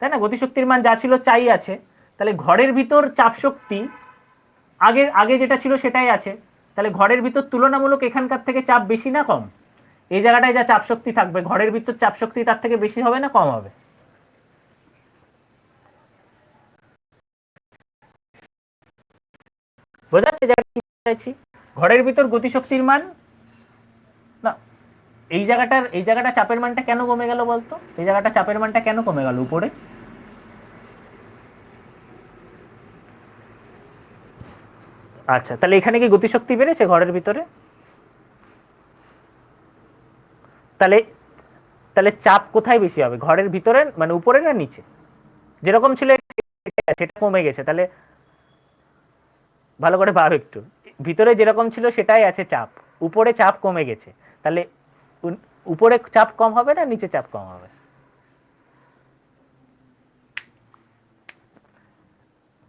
Speaker 1: তাই না? গতিশক্তির মান যা ছিল চাই আছে, তাহলে ঘরের ভিতর চাপ শক্তি আগে আগে যেটা ছিল সেটাই আছে, তাহলে ঘরের ভিতর তুলনামূলক এখানকার থেকে চাপ বেশি না কম? এই জায়গাটায় যা চাপ শক্তি থাকবে, ঘরের ভিতর চাপ শক্তি তার থেকে বেশি হবে না কম হবে? বোঝা যাচ্ছে জায়গাটা কি চাইছি? ঘরের ভিতর গতিশক্তির মান না, এই জায়গাটা চাপের মানটা কেন কমে গেল বলতো? এই জায়গাটা চাপের মানটা কেন কমে গেল উপরে? আচ্ছা, তাহলে এখানে কি গতিশক্তি বেড়েছে ঘরের ভিতরে? তাহলে তাহলে চাপ কোথায় বেশি হবে, ঘরের ভিতরে মানে উপরে না নিচে? যেরকম ছিল সেটা কমে গেছে, তাহলে ভালো করে ভাব একটু, ভিতরে যেরকম ছিল সেটাই আছে চাপ, উপরে চাপ কমে গেছে, তাহলে উপরে চাপ কম হবে না নিচে চাপ কম হবে?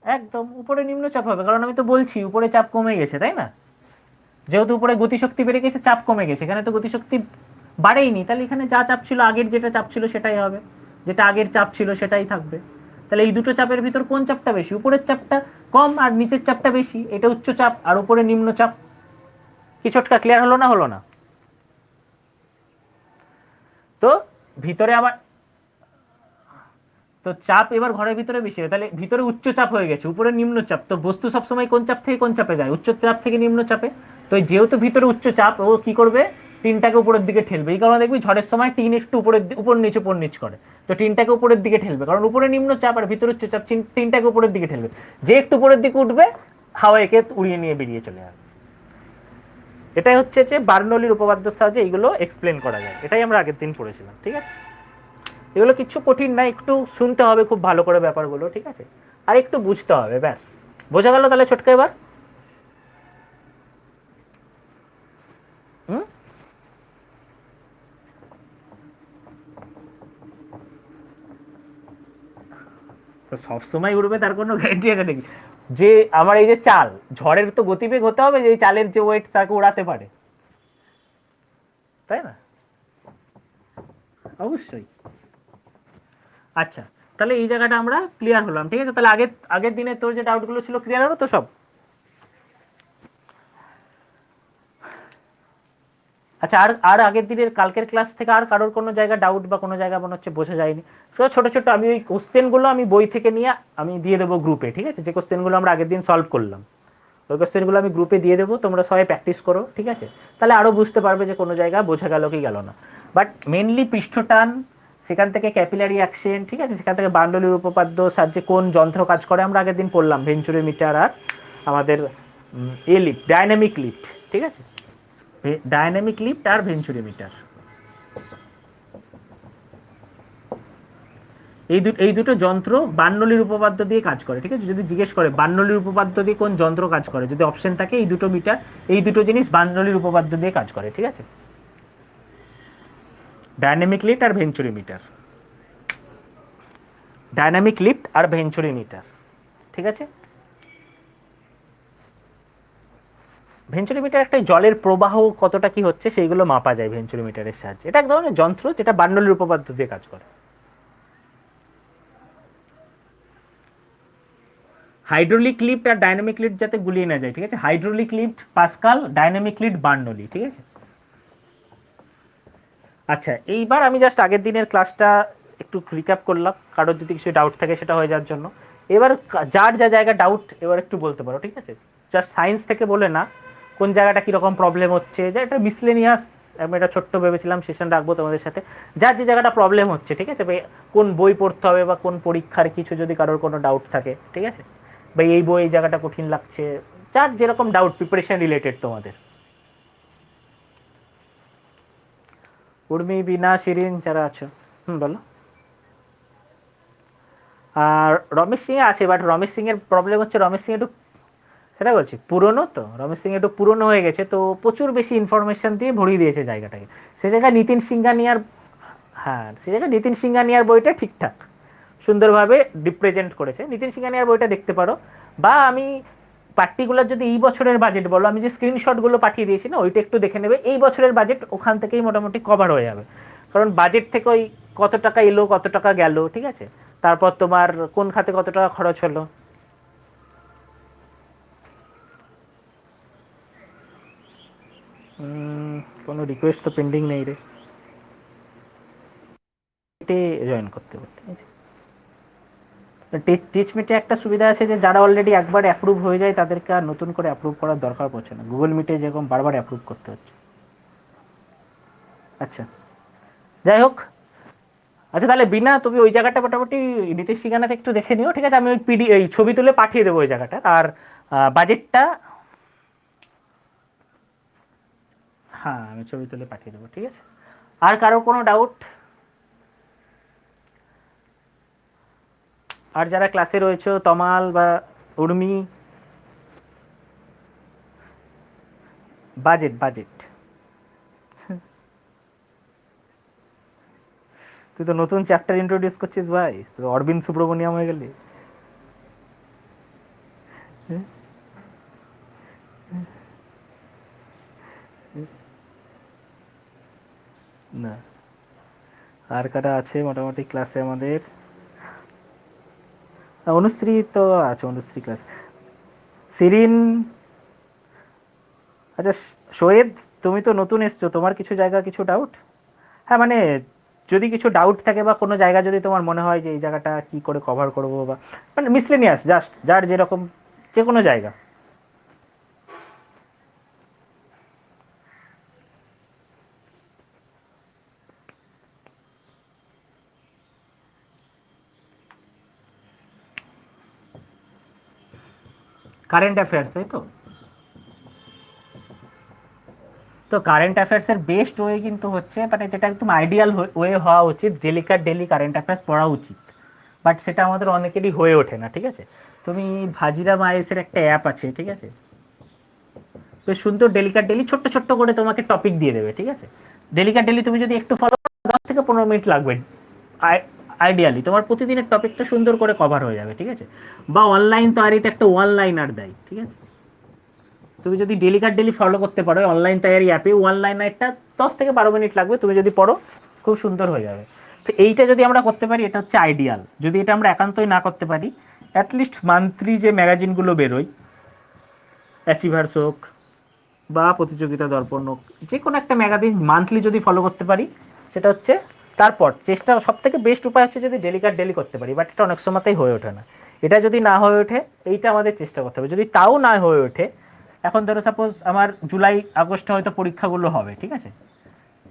Speaker 1: একদম উপরে নিম্নচাপ হবে, কারণ আমি তো বলছি উপরে চাপ কমে গেছে, তাই না? যেহেতু উপরে গতিশক্তি বেড়ে গেছে চাপ কমে গেছে, এখানে তো গতিশক্তি বাড়েইনি, তাহলে এখানে যা চাপ ছিল আগের যেটা চাপ ছিল সেটাই হবে, যেটা আগের চাপ ছিল সেটাই থাকবে। তাহলে এই দুটো চাপের ভিতর কোন চাপটা বেশি? উপরের চাপটা কম আর নিচের চাপটা বেশি, এটা উচ্চ চাপ আর উপরে নিম্ন চাপ। কি ছোটকা ক্লিয়ার হলো না হলো না? তো ভিতরে আবার তো চাপ এবার ঘরের ভিতরে বেশি হবে, তাহলে ভিতরে উচ্চ চাপ হয়ে গেছে, উপরে নিম্ন চাপ, তো বস্তু সবসময় কোন চাপ থেকে কোন চাপে যায়? উচ্চ চাপ থেকে নিম্ন চাপে। তো যেহেতু ভিতরে উচ্চ চাপ, ও কি করবে? টিনটাকে উপরের দিকে ঠেলবে, এই কারণে দেখবি ঝড়ের সময় টিন একটু উপর নিচ করে। তো টিনটাকে উপরের দিকে ঠেলবে, কারণ উপরে নিম্ন চাপ আর ভিতরে উচ্চ চাপ, টিনটাকে উপরের দিকে ঠেলবে। যে একটু উপরের দিকে উঠবে, হাওয়া একে উড়িয়ে নিয়ে বেরিয়ে চলে যাবে। এটাই হচ্ছে যে বার্নৌলির উপপাদ্যের সাহায্যে এইগুলো এক্সপ্লেন করা যায়, এটাই আমরা আগের দিন পড়েছিলাম, ঠিক আছে? এগুলো কিছু কঠিন না, একটু শুনতে হবে খুব ভালো করে ব্যাপারগুলো, ঠিক আছে? আর একটু বুঝতে হবে, ব্যাস। বোঝা গেল তাহলে ছোটকা এবার? হুম? তো সবসময় উড়বে তার কোনো গ্যারান্টি আছে নাকি? যে আমার এই যে চাল, ঝড়ের তো গতিবেগ হতে হবে যে এই চালের যে ওয়েট তাকে উড়াতে পারে, তাই না? অবশ্যই। আচ্ছা, তাহলে এই জায়গাটা আমরা ক্লিয়ার হলাম, ঠিক আছে? তাহলে আগের আগের দিনে তোর যে ডাউটগুলো ছিল ক্লিয়ার হলো তো সব? আচ্ছা, আর আর আগের দিনের কালকের ক্লাস থেকে আর কারোর কোনো জায়গা ডাউট বা কোনো জায়গা মনে হচ্ছে বোঝা যায়নি? তো ছোট ছোট আমি ওই কোশ্চেনগুলো আমি বই থেকে নিয়ে আমি দিয়ে দেবো গ্রুপে, ঠিক আছে? যে কোশ্চেনগুলো আমরা আগের দিন সলভ করলাম ওই কোশ্চেনগুলো আমি গ্রুপে দিয়ে দেবো, তোমরা সবাই প্র্যাকটিস করো, ঠিক আছে? তাহলে আরও বুঝতে পারবে যে কোনো জায়গা বোঝা গেল কি গেল না। বাট মেনলি পৃষ্ঠটান, সেখান থেকে ক্যাপিলারি অ্যাকশন, ঠিক আছে? সেখান থেকে বার্নৌলির উপপাদ্য সাহায্যে কোন যন্ত্র কাজ করে আমরা আগের দিন পড়লাম, ভেঞ্চুরিমিটার আর আমাদের এ লিফট, ডাইনামিক লিফট, ঠিক আছে? ডায়নামিক লিফট আর ভেঞ্চুরিমিটার, এই দুটো যন্ত্র বার্নৌলির উপপাদ্য দিয়ে কাজ করে, ঠিক আছে? যদি জিজ্ঞেস করে বার্নৌলির উপপাদ্য দিয়ে কোন যন্ত্র কাজ করে, যদি অপশন থাকে এই দুটো মিটার, এই দুটো জিনিস বার্নৌলির উপপাদ্য দিয়ে কাজ করে, ঠিক আছে? ডায়নামিক লিফট আর ভেঞ্চুরিমিটার, ডায়নামিক লিফট আর ভেঞ্চুরিমিটার, ঠিক আছে? ভেঞ্চুরিমিটার একটা জলের প্রবাহ কতটা কি হচ্ছে সেইগুলো মাপা যায় ভেঞ্চুরিমিটারের সাহায্যে। এটা এক ধরনের যন্ত্র যেটা বার্নৌলির উপপাদ্য দিয়ে কাজ করে। হাইড্রোলিক লিফট আর ডাইনামিক লিফট যাতে গুলিয়ে না যায়, ঠিক আছে? Hydraulic lift Pascal, dynamic lift Bernoulli, ঠিক আছে? আচ্ছা, এইবার আমি জাস্ট আগের দিনের ক্লাসটা একটু রিক্যাপ করলাম, কারোর যদি কিছু ডাউট থাকে সেটা হয়ে যাওয়ার জন্য। এবার যার যা জায়গা ডাউট এবার একটু বলতে পারো, ঠিক আছে? জাস্ট সায়েন্স থেকে বলে না, কোন জায়গাটা কীরকম প্রবলেম হচ্ছে, যে এটা মিসলেনিয়াস, আমি এটা ছোট্ট ভেবেছিলাম সেশন রাখবো তোমাদের সাথে। যার যে জায়গাটা প্রবলেম হচ্ছে, ঠিক আছে, কোন বই পড়তে হবে বা কোন পরীক্ষার কিছু যদি কারোর কোনো ডাউট থাকে, ঠিক আছে, বা এই বই এই জায়গাটা কঠিন লাগছে, যার যেরকম ডাউট প্রিপারেশন রিলেটেড তোমাদের। উর্মি, বিনা, শিরিন যারা আছো, বলো। আর রমেশ সিং আছে, বাট রমেশ সিং এর প্রবলেম হচ্ছে রমেশ সিং একটু, সেটা বলছি পুরনো, তো রমেশ সিং একটু পুরনো হয়ে গেছে, তো প্রচুর বেশি ইনফরমেশন দিয়ে ভরিয়ে দিয়েছে জায়গাটাকে। সে জায়গায় নিতিন সিংহানিয়ার, হ্যাঁ সে জায়গায় নিতিন সিংহানিয়ার বইটা ঠিকঠাক সুন্দরভাবে রিপ্রেজেন্ট করেছে। নিতিন সিংহানিয়ার বইটা দেখতে পারো। বা আমি পার্টিকুলার যদি এই বছরের বাজেট বলো, আমি যে স্ক্রিনশটগুলো পাঠিয়ে দিয়েছি না, ওইটা একটু দেখে নেবে, এই বছরের বাজেট ওখান থেকেই মোটামুটি কভার হয়ে যাবে। কারণ বাজেট থেকে ওই কত টাকা এলো কত টাকা গেল, ঠিক আছে, তারপর তোমার কোন খাতে কত টাকা খরচ হলো। কোনো রিকোয়েস্ট তো পেন্ডিং নেই রে, এতে জয়েন করতে হবে, ঠিক আছে? টিচমিটে একটা সুবিধা আছে যে যারা অলরেডি একবার অ্যাপ্রুভ হয়ে যায় তাদেরকে আর নতুন করে অ্যাপ্রুভ করার দরকার পড়ছে না, গুগল মিটে যেরকম বারবার অ্যাপ্রুভ করতে হচ্ছে। আচ্ছা, যাই হোক। আচ্ছা তাহলে বিনা, তুমি ওই জায়গাটা মোটামুটি নীতিশ ঠিকানাতে একটু দেখে নিও, ঠিক আছে? আমি ওই এই ছবি তুলে পাঠিয়ে দেবো ওই জায়গাটা। আর বাজেটটা, হ্যাঁ আমি ছবি তুলে পাঠিয়ে দেবো, ঠিক আছে? আর কারো কোনো ডাউট? আর যারা ক্লাসে রয়েছে, তমাল বা উর্মি, বাজেট বাজেট, তুই তো নতুন চ্যাপ্টার ইন্ট্রোডিউস করছিস ভাই, তুই অরবিন্দ সুব্রমণিয়াম হয়ে গেলি। না, আর কারা আছে মোটামুটি ক্লাসে আমাদের? অনুশ্রী তো আছে, অনুশ্রী ক্লাস, সিরিন। আচ্ছা, শোয়েব, তুমি তো নতুন এসছো, তোমার কিছু জায়গা কিছু ডাউট? হ্যাঁ মানে যদি কিছু ডাউট থাকে বা কোনো জায়গা যদি তোমার মনে হয় যে এই জায়গাটা কি করে কভার করবো, বা মানে মিসলেনিয়াস, জাস্ট যার যেরকম, যে কোনো জায়গা। কারেন্ট অ্যাফেয়ার্স, তাই তো? তো কারেন্ট অ্যাফেয়ার্সের বেস্ট ওয়ে কিন্তু হচ্ছে, মানে যেটা একদম আইডিয়াল ওয়ে হওয়া উচিত, ডেলিকার ডেলি কারেন্ট অ্যাফেয়ার্স পড়া উচিত। বাট সেটা আমাদের অনেকেরই হয়ে ওঠে না, ঠিক আছে? তুমি ভাজিরাম আইএসের একটা অ্যাপ আছে, ঠিক আছে, বেশ সুন্দর, ডেলিকার ডেলি ছোট্ট ছোট্ট করে তোমাকে টপিক দিয়ে দেবে, ঠিক আছে? ডেলিকার ডেলি তুমি যদি একটু ফলো, 10 থেকে 15 মিনিট লাগবে আইডিয়ালি, তোমার প্রতিদিনের টপিকটা সুন্দর করে কভার হয়ে যাবে, ঠিক আছে? বা অনলাইন তৈরিতে একটা ওয়ান লাইনার দেয়, ঠিক আছে? তুমি যদি ডেলিকার ডেলি ফলো করতে পারো অনলাইন তৈরি অ্যাপে, ওয়ান লাইনারটা 10 থেকে 12 মিনিট লাগবে, তুমি যদি পড়ো খুব সুন্দর হয়ে যাবে। তো এইটা যদি আমরা করতে পারি এটা হচ্ছে আইডিয়াল। যদি এটা আমরা একান্তই না করতে পারি, অ্যাটলিস্ট মান্থলি যে ম্যাগাজিনগুলো বেরোয়, অ্যাচিভার্স হোক বা প্রতিযোগিতা দর্পণ হোক, যে কোনো একটা ম্যাগাজিন মান্থলি যদি ফলো করতে পারি, সেটা হচ্ছে তারপর চেষ্টা, সব থেকে বেস্ট উপায় হচ্ছে যদি ডেলিকার ডেলি করতে পারি, বাট এটা অনেক সময়তেই হয়ে ওঠে না। এটা যদি না হয়ে ওঠে, এইটা আমাদের চেষ্টা করতে হবে। যদি তাও না হয়ে ওঠে, এখন ধরো সাপোজ আমার জুলাই আগস্টে হয়তো পরীক্ষাগুলো হবে, ঠিক আছে,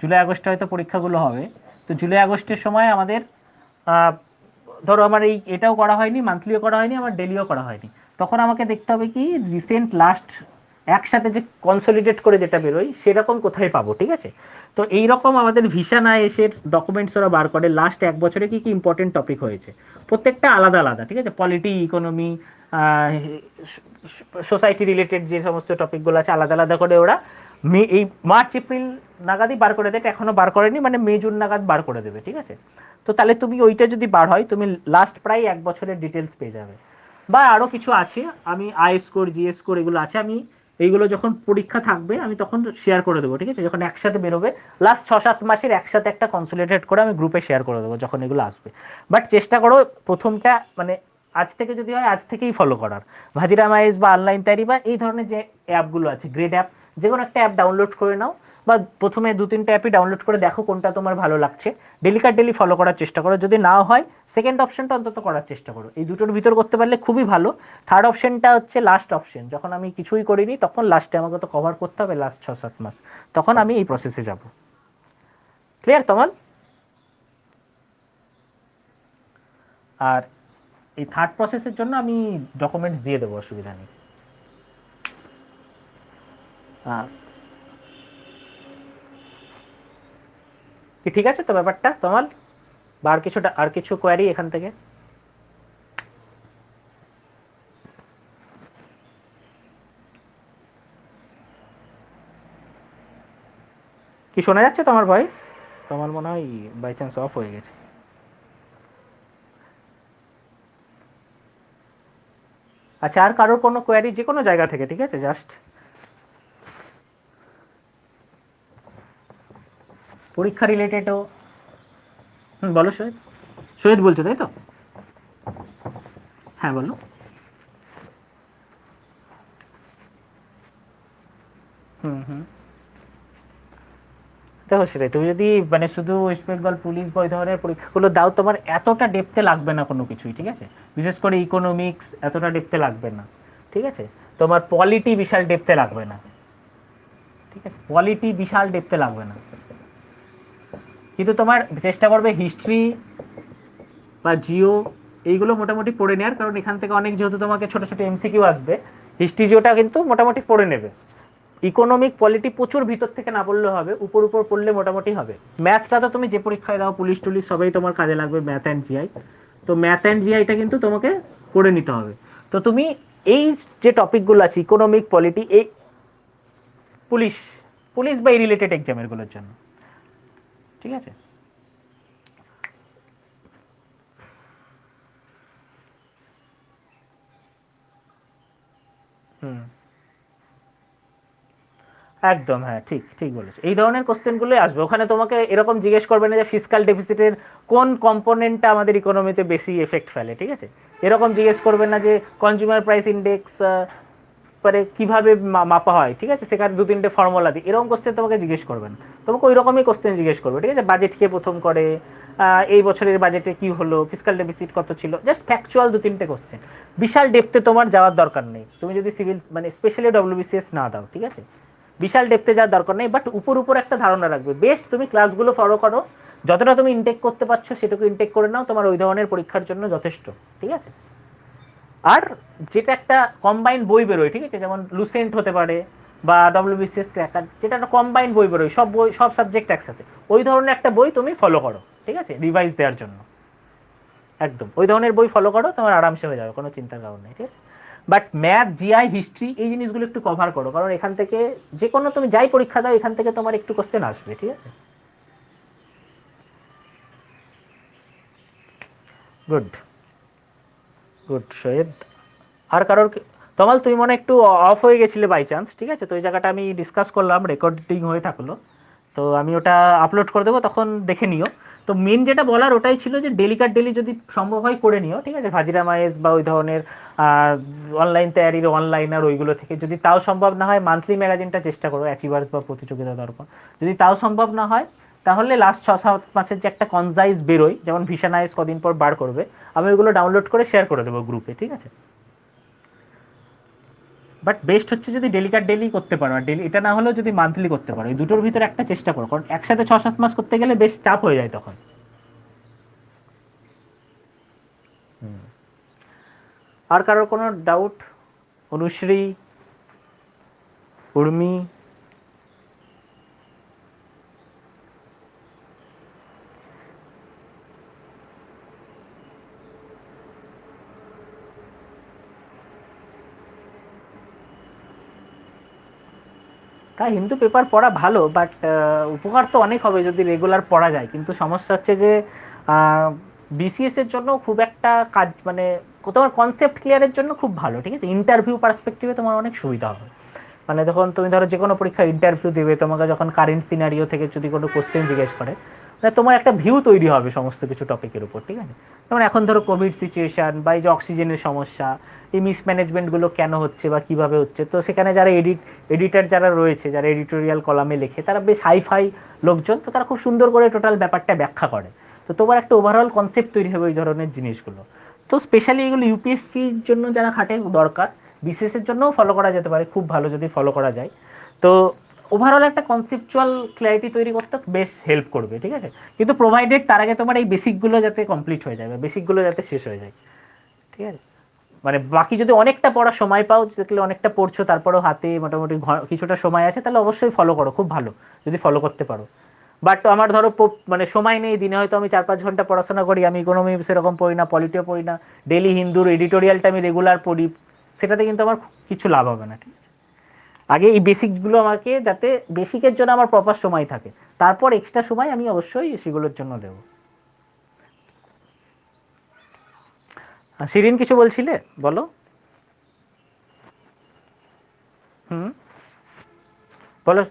Speaker 1: জুলাই আগস্টে হয়তো পরীক্ষাগুলো হবে, তো জুলাই আগস্টের সময় আমাদের আহ, ধরো আমার এই এটাও করা হয়নি, মান্থলিও করা হয়নি, আমার ডেলিও করা হয়নি, তখন আমাকে দেখতে হবে কি রিসেন্ট লাস্ট একসাথে যে কনসলিডেট করে যেটা বেরোয় সেরকম কোথায় পাবো, ঠিক আছে? তো এইরকম আমাদের ভিসা না এসে ডকুমেন্টস ওরা বার করে লাস্ট 1 বছরে কি কি ইম্পর্টেন্ট টপিক হয়েছে, প্রত্যেকটা আলাদা আলাদা, ঠিক আছে, পলিটি, ইকোনমি, সোসাইটি রিলেটেড যে সমস্ত টপিকগুলো আছে আলাদা আলাদা করে ওরা মে, এই মার্চ এপ্রিল নাগাদই বার করে দেবে, এখনো বার করেনি, মানে মে জুন নাগাদ বার করে দেবে, ঠিক আছে? তো তাহলে তুমি ওইটা যদি বার হয়, তুমি লাস্ট প্রায় 1 বছরের ডিটেলস পেয়ে যাবে। বা আরও কিছু আছে, আমি আই স্কোর, জি স্কোর এগুলো আছে, আমি এইগুলো যখন পরীক্ষা থাকবে আমি তখন শেয়ার করে দেবো, ঠিক আছে, যখন একসাথে বেরোবে লাস্ট 6-7 মাসের একসাথে একটা কনসোলিডেট করে আমি গ্রুপে শেয়ার করে দেবো যখন এগুলো আসবে। বাট চেষ্টা করো প্রথমটা মানে আজ থেকে যদি হয় আজ থেকেই ফলো করার। ভাজিরাম আইএস বা অনলাইন তৈরি বা এই ধরনের যে অ্যাপগুলো আছে, গ্রেড অ্যাপ, যে কোনো একটা অ্যাপ ডাউনলোড করে নাও, বা প্রথমে 2-3টে অ্যাপই ডাউনলোড করে দেখো কোনটা তোমার ভালো লাগছে, ডেলি ফলো করার চেষ্টা করো। যদি নাও হয় সেকেন্ড অপশনটা অন্তত করার চেষ্টা করো, এই দুটোর ভিতর করতে পারলে খুবই ভালো। থার্ড অপশনটা হচ্ছে লাস্ট অপশন, যখন আমি কিছুই করিনি তখন লাস্টে আমাকে তো কভার করতে হবে লাস্ট 6-7 মাস, তখন আমি এই প্রসেসে যাব। ক্লিয়ার তোমার? আর এই থার্ড প্রসেসের জন্য আমি ডকুমেন্টস দিয়ে দেবো, অসুবিধা নেই। আর কি ঠিক আছে তো ব্যাপারটা তোমার? বা আর কিছু কোয়ারি এখান থেকে? কি শোনা যাচ্ছে তোমার ভয়েস? তোমার মনে হয় বাই চান্স অফ হয়ে গেছে। আচ্ছা, আর কারোর কোনো কোয়ারি যে কোনো জায়গা থেকে, ঠিক আছে, জাস্ট পরীক্ষা রিলেটেডও। হুম, বলো শহীদ। শহীদ বলছো তাই তো? হ্যাঁ বলো। হুম হুম। দেখো সেটাই, তুমি যদি মানে শুধু ওয়েস্ট বেঙ্গল পুলিশ বা ওই ধরনের পরীক্ষাগুলো দাও, তোমার এতটা ডেপথে লাগবে না কোনো কিছুই, ঠিক আছে, বিশেষ করে ইকোনমিক্স এতটা ডেপথে লাগবে না, ঠিক আছে, তোমার পলিটি বিশাল ডেপথে লাগবে না, ঠিক আছে, পলিটি বিশাল ডেপথে লাগবে না, কিন্তু তোমার চেষ্টা করবে হিস্ট্রি বা জিও এইগুলো মোটামুটি পড়ে নেওয়ার, কারণ এখান থেকে অনেক যেহেতু তোমাকে ছোট ছোট এমসিকিউ আসবে, হিস্ট্রি জিওটা কিন্তু মোটামুটি পড়ে নেবে। ইকোনমিক পলিটি প্রচুর ভিতর থেকে না পড়লে হবে, উপর উপর পড়লে মোটামুটি হবে। ম্যাথটা তো তুমি যে পরীক্ষায় দাও পুলিশ টুলিশ সবাই তোমার কাজে লাগবে, ম্যাথ অ্যান্ড জিআই, তো ম্যাথ অ্যান্ড জিআইটা কিন্তু তোমাকে করে নিতে হবে। তো তুমি এই যে টপিকগুলো আছে ইকোনমিক পলিটি, এই পুলিশ পুলিশ বা এই রিলেটেড এক্সামের গুলোর জন্য, ঠিক আছে। হুম, একদম, হ্যাঁ, ঠিক ঠিক বলেছো, এই ধরনের কোশ্চেনগুলোই আসবে ওখানে, তোমাকে এরকম জিজ্ঞেস করবে না যে ফিসকাল ডেফিসিটের কোন কম্পোনেন্টটা আমাদের ইকোনমিতে বেশি এফেক্ট ফেলে, ঠিক আছে, এরকম জিজ্ঞেস করবে না যে কনজিউমার প্রাইস ইন্ডেক্স পরে কিভাবে মাপা হয়, ঠিক আছে, সেখানে 2-3টে ফর্মুলা দিই, এরকম কোশ্চেন তোমাকে জিজ্ঞেস করবে না, তোমাকে ওই রকমই কোশ্চেন জিজ্ঞেস করবে, ঠিক আছে, বাজেট কে প্রথম করে, এই বছরের বাজেটে কি হলো, ফিসকাল ডেফিসিট কত ছিল, জাস্ট ফ্যাকচুয়াল 2-3টে কোশ্চেন, বিশাল ডেপথে তোমার যাওয়ার দরকার নেই, তুমি যদি সিভিল মানে স্পেশালি ডব্লিউবিসিএস না দাও, ঠিক আছে, বিশাল ডেপথে যাওয়ার দরকার নেই, বাট উপর উপর একটা ধারণা রাখবে, বেস্ট তুমি ক্লাসগুলো ফলো করো, যতটা তুমি ইনটেক করতে পারছো সেটুকু ইনটেক করে নাও, তোমার ওই ধরনের পরীক্ষার জন্য যথেষ্ট, ঠিক আছে। আর যেটা একটা কম্বাইন্ড বই বেরোয়, ঠিক আছে, যেমন লুসেন্ট হতে পারে বা ডব্লিউবিসিএস ক্র্যাকার, যেটা একটা কম্বাইন্ড বই বেরোয়, সব বই সব সাবজেক্ট একসাথে, ওই ধরনের একটা বই তুমি ফলো করো, ঠিক আছে, রিভাইজ দেওয়ার জন্য, একদম ওই ধরনের বই ফলো করো, তোমার আরামসে হয়ে যাবে, কোনো চিন্তার কারণ নেই, ঠিক আছে। বাট ম্যাথ জিআই হিস্ট্রি এই জিনিসগুলো একটু কভার করো, কারণ এখান থেকে যে কোনো তুমি যাই পরীক্ষা দাও এখান থেকে তোমার একটু কোশ্চেন আসবে, ঠিক আছে। Good, good Syed. আর কারোর তমাল তুমি মনে হয় একটু অফ হয়ে গেছিলে বাই চান্স, ঠিক আছে, তো ওই জায়গাটা আমি ডিসকাস করলাম, রেকর্ডিং হয়ে থাকলো, তো আমি ওটা আপলোড করে দেবো, তখন দেখে নিও। তো মেন যেটা বলার ওটাই ছিল যে ডেলিকার ডেলি যদি সম্ভব হয় করে নিও, ঠিক আছে, ভাজিরা মাইজ বা ওই ধরনের অনলাইন তৈরির অনলাইনার ওইগুলো থেকে, যদি তাও সম্ভব না হয় মান্থলি ম্যাগাজিনটা চেষ্টা করো, অ্যাচিভার্স বা প্রতিযোগিতা দর্পণ, যদি তাও সম্ভব না হয় তাহলে লাস্ট 6-7 মাসের যে একটা কনজাইজ বেরোয়, যেমন ভিশানাইজ কদিন পর বার করবে, আমি ওইগুলো ডাউনলোড করে শেয়ার করে দেবো গ্রুপে, ঠিক আছে। বাট বেস্ট হচ্ছে যদি ডেলিকার ডেলি করতে পারো, আর ডেলি এটা না হলেও যদি মান্থলি করতে পারো, এই দুটোর ভিতরে একটা চেষ্টা করো, কারণ একসাথে 6-7 মাস করতে গেলে বেশ চাপ হয়ে যায় তখন। আর কারোর কোনো ডাউট? অনুশ্রী, উর্মি? তা হিন্দু পেপার পড়া ভালো, বাট উপকার তো অনেক হবে যদি রেগুলার পড়া যায়, কিন্তু সমস্যা হচ্ছে যে বিসিএস এর জন্য খুব একটা কাজ মানে তোমার কনসেপ্ট ক্লিয়ারের জন্য খুব ভালো, ঠিক আছে, ইন্টারভিউ পার্সপেক্টিভে তোমার অনেক সুবিধা হবে, মানে যখন তুমি ধরো যে কোনো পরীক্ষা ইন্টারভিউ দেবে, তোমাকে যখন কারেন্ট সিনারিও থেকে যদি কোনো কোশ্চেন জিজ্ঞেস করে, মানে তোমার একটা ভিউ তৈরি হবে সমস্ত কিছু টপিকের উপর, ঠিক আছে? যেমন এখন ধরো কোভিড সিচুয়েশন বা এই যে অক্সিজেনের সমস্যা, এই মিসম্যানেজমেন্টগুলো কেন হচ্ছে বা কিভাবে হচ্ছে, তো সেখানে যারা এডিটার যারা রয়েছে, যারা এডিটোরিয়াল কলামে লেখে, তারা বেশ হাইফাই লোকজন, তো তারা খুব সুন্দর করে টোটাল ব্যাপারটা ব্যাখ্যা করে। তো তোমার একটা ওভারঅল কনসেপ্ট তৈরি হবে ওই ধরনের জিনিসগুলো। তো স্পেশালি এগুলো ইউপিএসসির জন্য যারা খাটে দরকার, বিসিএস এর জন্যও ফলো করা যেতে পারে, খুব ভালো যদি ফলো করা যায়। তো ওভারঅল একটা কনসেপচুয়াল ক্ল্যারিটি তৈরি করতে বেশ হেল্প করবে, ঠিক আছে? কিন্তু প্রোভাইডেড তার আগে তোমার এই বেসিকগুলো যাতে কমপ্লিট হয়ে যায়, বেসিকগুলো যাতে শেষ হয়ে যায়, ঠিক আছে? মানে বাকি যদি অনেকটা পড়ার সময় পাও, দেখলে অনেকটা পড়ছো, তারপরেও হাতে মোটামুটি কিছুটা সময় আছে, তাহলে অবশ্যই ফলো করো, খুব ভালো যদি ফলো করতে পারো। বাট আমার ধরো মানে সময় নেই, দিনে হয়তো আমি 4-5 ঘন্টা পড়াশোনা করি, আমি ইকোনমি সেরকম পড়ি না, পলিটিও পড়ি না, ডেলি হিন্দুর এডিটোরিয়ালটা আমি রেগুলার পড়ি, সেটাতে কিন্তু আমার কিছু লাভ হবে না, ঠিক আছে? আগে এই বেসিকগুলো আমাকে, যাতে বেসিকের জন্য আমার প্রপার সময় থাকে, তারপর এক্সট্রা সময় আমি অবশ্যই সেগুলোর জন্য দেবো। শিরিন কিছু বলছিলে, বলো। হুম, বলো।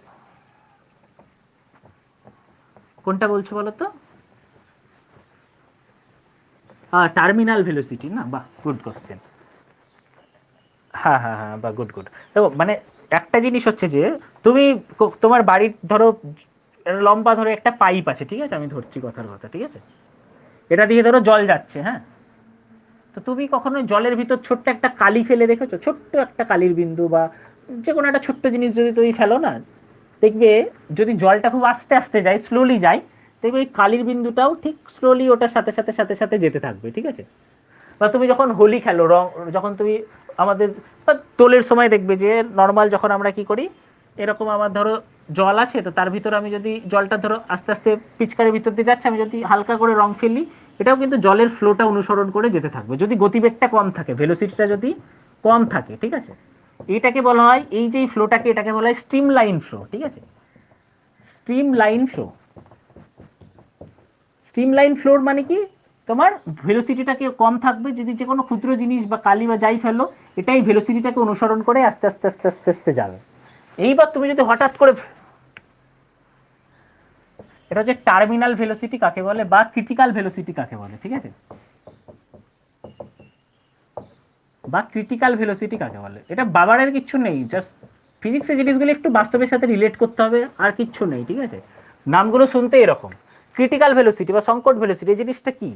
Speaker 1: কোনটা বলছো বলো তো? টার্মিনাল ভেলোসিটি না, বাহ, গুড কোশ্চেন। হ্যাঁ হ্যাঁ হ্যাঁ, বা গুড গুড। দেখো মানে একটা জিনিস হচ্ছে যে, তুমি তোমার বাড়ির ধরো লম্বা ধরো একটা পাইপ আছে, ঠিক আছে? আমি ধরছি কথার কথা, ঠিক আছে? এটা দিয়ে ধরো জল যাচ্ছে, হ্যাঁ? তো তুমি কখনো জলের ভিতর ছোট্ট একটা কালি ফেলে দেখেছো? ছোট্ট একটা কালির বিন্দু বা যে কোনো একটা ছোট্ট জিনিস যদি তুমি ফেলো না, দেখবে যদি জলটা খুব আস্তে আস্তে যায়, স্লোলি যায়, দেখবে ওই কালির বিন্দুটাও ঠিক স্লোলি ওটার সাথে সাথে সাথে সাথে যেতে থাকবে, ঠিক আছে? বা তুমি যখন হোলি খেলো, রং, যখন তুমি আমাদের বা দোলের সময় দেখবে যে নর্মাল যখন আমরা কি করি, এরকম আমার ধরো জল আছে, তো তার ভিতরে আমি যদি জলটা ধরো আস্তে আস্তে পিচকারির ভিতর দিয়ে যাচ্ছে, আমি যদি হালকা করে রং ফেলি, এটাও কিন্তু জলের ফ্লোটা অনুসরণ করে যেতে থাকবে, যদি গতিবেগটা কম থাকে, ভেলোসিটিটা যদি কম থাকে, ঠিক আছে? এটাকে বলা হয়, এই যে ফ্লোটাকে, এটাকে বলা হয় স্ট্রিম লাইন ফ্লো, ঠিক আছে? Stream line flow. Stream line floor মানে কি, তোমার ভেলোসিটিটাকে কম থাকবে, যদি যে কোনো ক্ষুদ্র জিনিস বা কালি বা যাই ফেলো, এটাই ভেলোসিটিটাকে অনুসরণ করে আস্তে আস্তে আস্তে আস্তে আস্তে যাবে। এইবার তুমি যদি হঠাৎ করে, এটা হচ্ছে টার্মিনাল ভেলোসিটি কাকে বলে বা ক্রিটিক্যাল ভেলোসিটি কাকে বলে, ঠিক আছে? বা ক্রিটিক্যাল ভেলোসিটি কাকে বলে, এটা বাবারের কিচ্ছু নেই, জাস্ট ফিজিক্সের জিনিসগুলো একটু বাস্তবের সাথে রিলেট করতে হবে, আর কিচ্ছু নেই, ঠিক আছে? নামগুলো শুনতে এরকম। ক্রিটিক্যাল ভেলোসিটি বা সংকট ভেলোসিটি, এই জিনিসটা কি?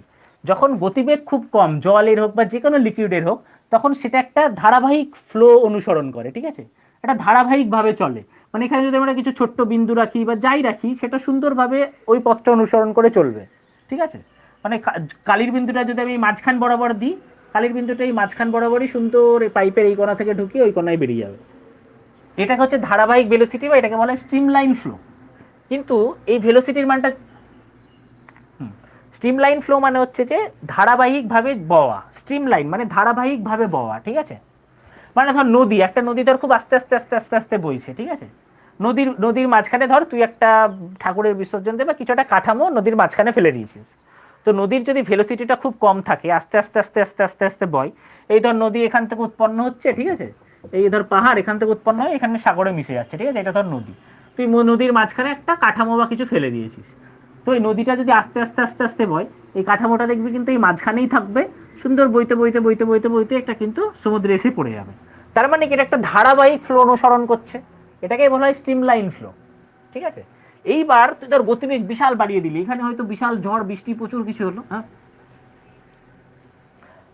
Speaker 1: যখন গতিবেগ খুব কম, জলের হোক বা যে কোনো লিকুইডের হোক, তখন সেটা একটা ধারাবাহিক ফ্লো অনুসরণ করে, ঠিক আছে? এটা ধারাবাহিকভাবে চলে। মানে এখানে যদি আমরা কিছু ছোট্ট বিন্দু রাখি বা যাই রাখি, সেটা সুন্দরভাবে ওই পথটা অনুসরণ করে চলবে, ঠিক আছে? মানে কালির বিন্দুটা যদি আমি মাঝখান বরাবর দিই, কালির বিন্দুটা এই মাঝখান বরাবরই সুন্দর এই পাইপের এই কোণা থেকে ঢুকিয়ে ওই কোণায় বেরিয়ে যাবে। এটাকে হচ্ছে ধারাবাহিক ভেলোসিটি বা এটাকে বলা হয় স্ট্রিমলাইন ফ্লো। কিন্তু এই ভেলোসিটির মানটা, স্ট্রিমলাইন ফ্লো মানে হচ্ছে যে ধারাবাহিকভাবে বওয়া, স্ট্রিমলাইন মানে ধারাবাহিকভাবে বওয়া, ঠিক আছে? মানে ধর নদী, একটা নদী ধর খুব আস্তে আস্তে আস্তে আস্তে আস্তে বইছে, ঠিক আছে? নদীর মাঝখানে ধর তুই একটা ঠাকুরের বিসর্জন দেবে, কিছু একটা কাঠামো নদীর মাঝখানে ফেলে দিয়েছিস। তো নদীর যদি ভেলোসিটিটা খুব কম থাকে, আস্তে আস্তে আস্তে আস্তে আস্তে আস্তে বয়, এই ধর নদী এখান থেকে উৎপন্ন হচ্ছে, ঠিক আছে? এই ধর পাহাড় এখান থেকে উৎপন্ন হয়, এখানে সাগরে মিশে যাচ্ছে, ঠিক আছে? এটা ধর নদী। তুই নদীর মাঝখানে একটা কাঠামো বা কিছু ফেলে দিয়েছিস, তো এই নদীটা যদি আস্তে আস্তে আস্তে আস্তে বয়, এই কাঠামোটা দেখবি কিন্তু এই মাঝখানেই থাকবে, সুন্দর বইতে বইতে বইতে বইতে বইতে একটা কিন্তু সমুদ্রে এসে পড়ে যাবে। তার মানে কি, এটা একটা ধারাবাহিক ফ্লো অনুসরণ করছে, এটাকেই বলা হয় স্ট্রিম লাইন ফ্লো, ঠিক আছে? এইবার তুই তোর গতিবেগ বিশাল বাড়িয়ে দিলি, এখানে হয়তো বিশাল ঝড় বৃষ্টি প্রচুর কিছু হলো, হ্যাঁ?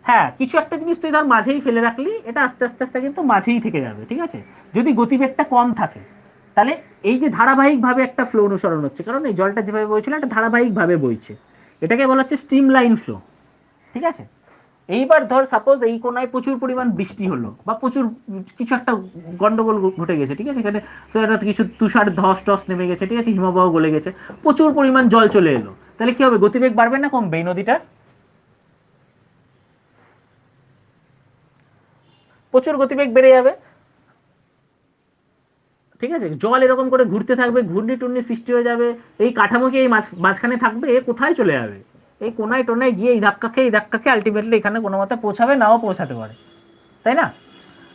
Speaker 1: হ্যাঁ, কিছু একটা জিনিস তুই ধর মাঝেই ফেলে রাখলি, এটা আস্তে আস্তে আস্তে কিন্তু মাঝেই থেকে যাবে, ঠিক আছে? যদি গতিবেগটা কম থাকে, তাহলে এই যে ধারাবাহিকভাবে একটা ফ্লো অনুসরণ হচ্ছে, কারণ এই জলটা যেভাবে বইছিল একটা ধারাবাহিকভাবে বইছে, এটাকে বলা হচ্ছে স্ট্রিম লাইন ফ্লো, ঠিক আছে? এইবার ধর সাপোজ এই কোনায় প্রচুর পরিমাণ বৃষ্টি হলো বা প্রচুর কিছু একটা গন্ডগোল ঘটে গেছে, ঠিক আছে? এখানে তো একটা কিছু তুষার ধস টস নেমে গেছে, ঠিক আছে? হিমবাহ গলে গেছে, প্রচুর পরিমাণ জল চলে এলো, তাহলে কি হবে, গতিবেগ বাড়বে না কমবে এই নদীটার? প্রচুর গতিবেগ বেড়ে যাবে, ঠিক আছে? জল এরকম করে ঘুরতে থাকবে, ঘূর্ণি টুর্নি সৃষ্টি হয়ে যাবে, এই কাঠামো কি এই মাঝখানে থাকবে, এ কোথায় চলে যাবে? এই কোনায় টোনায় গিয়ে এই ধাক্কা খেয়ে আলটিমেটলি এখানে কোনো মতে পৌঁছাবে, নাও পৌঁছাতে পারে, তাই না?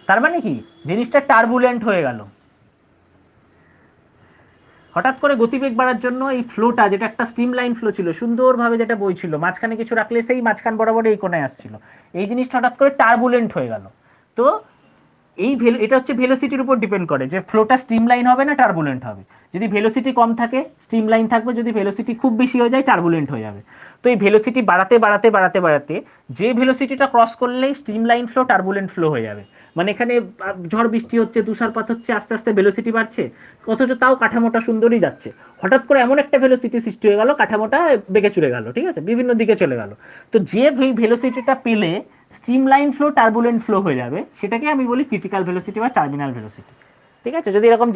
Speaker 1: তার মানে কি, জিনিসটা টার্বুলেন্ট হয়ে গেল, হঠাৎ করে গতিবেগ বাড়ার জন্য এই ফ্লোটা, যেটা একটা স্ট্রিম লাইন ফ্লো ছিল সুন্দরভাবে, যেটা বইছিল, মাঝখানে কিছু রাখলে সেই মাঝখান বরাবর এই কোণায় আসছিল, এই জিনিসটা হঠাৎ করে টার্বুলেন্ট হয়ে গেল। তো এই এটা হচ্ছে ভেলোসিটির উপর ডিপেন্ড করে যে ফ্লোটা স্ট্রিম লাইন হবে না টার্বুলেন্ট হবে। যদি ভেলোসিটি কম থাকে স্ট্রিম লাইন থাকবে, যদি ভেলোসিটি খুব বেশি হয়ে যায় টার্বুলেন্ট হয়ে যাবে। তো এই ভেলোসিটি বাড়াতে বাড়াতে বাড়াতে বাড়াতে যে ভেলোসিটিটা ক্রস করলেই stream line flow turbulent flow হয়ে যাবে। মানে এখানে ঝড় বৃষ্টি হচ্ছে, তুষারপাত হচ্ছে, আস্তে আস্তে ভেলোসিটি বাড়ছে, অথচ তাও কাঠামোটা সুন্দরই যাচ্ছে। হঠাৎ করে এমন একটা ভেলোসিটি সৃষ্টি হয়ে গেল, কাঠামোটা বেঁকে চলে গেল, ঠিক আছে, বিভিন্ন দিকে চলে গেল। তো যে ভেলোসিটিটা পেলে stream line flow turbulent flow হয়ে যাবে, সেটাকে আমি বলি ক্রিটিক্যাল ভেলোসিটি বা টার্মিনাল ভেলোসিটি। ঠিক আছে, যদি এরকম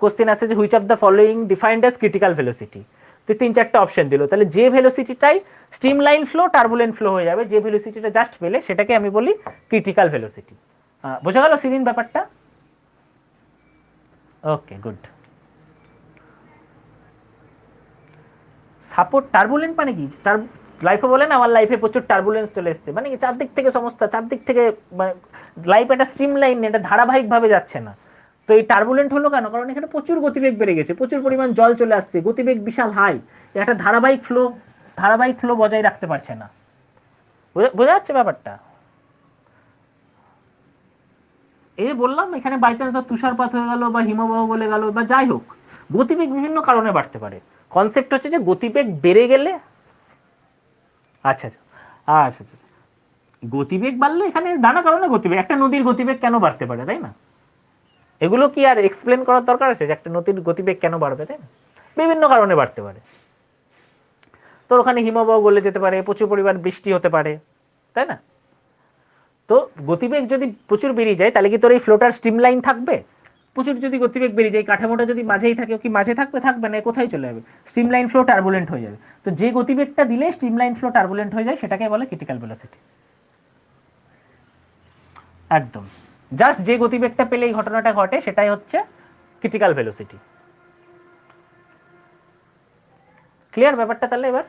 Speaker 1: কোশ্চেন আসে যে which of the following defined as critical velocity, তো 3-4টা অপশন দিল, তাহলে যে ভেলোসিটিটাই stream line flow turbulent flow হয়ে যাবে, যে ভেলোসিটিটা জাস্ট পেলে, সেটাকে আমি বলি ক্রিটিক্যাল ভেলোসিটি। বোঝা গেল সিরিন ব্যাপারটা? ওকে, গুড। সাপোর্ট টার্বুলেন্ট মানে কি? তার লাইফে বলেন আমার লাইফে প্রচুর টার্বুলেন্স চলে এসছে, মানে কি চারদিক থেকে সমস্যা, চারদিক থেকে লাইফ একটা স্ট্রিম লাইন, এটা ধারাবাহিকভাবে যাচ্ছে না। তো এই টার্বুলেন্ট হলো কেন? কারণ এখানে প্রচুর গতিবেগ বেড়ে গেছে, প্রচুর পরিমাণ জল চলে আসছে, গতিবেগ বিশাল হাই, একটা ধারাবাহিক ফ্লো বজায় রাখতে পারছে না। বোঝা যাচ্ছে ব্যাপারটা? এই বললাম এখানে বাই চান্স তুষারপাত হয়ে গেল বা হিমবাহ গলে গেল বা যাই হোক, গতিবেগ বিভিন্ন কারণে বাড়তে পারে। কনসেপ্ট হচ্ছে যে গতিবেগ বেড়ে গেলে, আচ্ছা আচ্ছা আচ্ছা আচ্ছা, গতিবেগ বাড়লে এখানে নানা কারণে গতিবেগ, একটা নদীর গতিবেগ কেন বাড়তে পারে, তাই না? এগুলো কি আর এক্সপ্লেন করার দরকার আছে যে একটা নদীর গতিবেগ কেন বাড়বে, তাই না? বিভিন্ন কারণে বাড়তে পারে। তো ওখানে হিমবাহ গলে যেতে পারে, প্রচুর পরিমাণ বৃষ্টি হতে পারে, তাই না? তো গতিবেগ যদি প্রচুর বেরিয়ে যায়, তাহলে কি তোর এই ফ্লোটার স্ট্রিম লাইন থাকবে? প্রচুর যদি গতিবেগ বেরিয়ে যায়, কাঠামোটা যদি মাঝেই থাকে, কি মাঝে থাকবে? থাকবে না, কোথায় চলে যাবে? স্ট্রিম লাইন ফ্লো টার্বুলেন্ট হয়ে যাবে। তো যে গতিবেগটা দিলে স্ট্রিম লাইন ফ্লো টার্বুলেন্ট হয়ে যায়, সেটাকে বলে ক্রিটিক্যাল ভেলোসিটি। একদম, জাস্ট যে গতিবেগটা পেলে এই ঘটনাটা ঘটে, সেটাই হচ্ছে ক্রিটিক্যাল ভেলোসিটি। ক্লিয়ার ব্যাপারটা তাহলে এবার?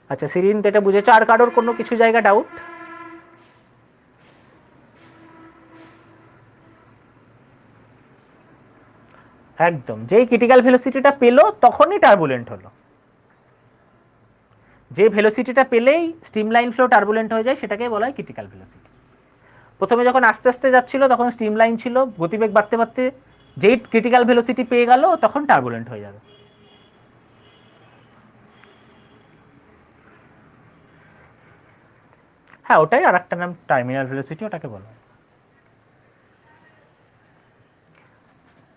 Speaker 1: আচ্ছা সিরিন, তো এটা বুঝেছো? আর কারোর কোনো কিছু জায়গা ডাউট? একদম, যেই ক্রিটিক্যাল ভেলোসিটিটা পেলো তখনই টার্বুলেন্ট হলো। যে ভেলোসিটিটা পেলেই স্ট্রিম লাইন ফ্লো টার্বুলেন্ট হয়ে যায়, সেটাকে বলা হয় ক্রিটিক্যাল ভেলোসিটি। প্রথমে যখন আস্তে আস্তে যাচ্ছিল তখন স্ট্রিম লাইন ছিল, গতিবেগ বাড়তে বাড়তে যেই ক্রিটিক্যাল ভেলোসিটি পেয়ে গেল তখন টার্বুলেন্ট হয়ে যাবে। হ্যাঁ, ওটাই আর একটা নাম টার্মিনাল ভেলোসিটি, ওটাকে বলা হয়।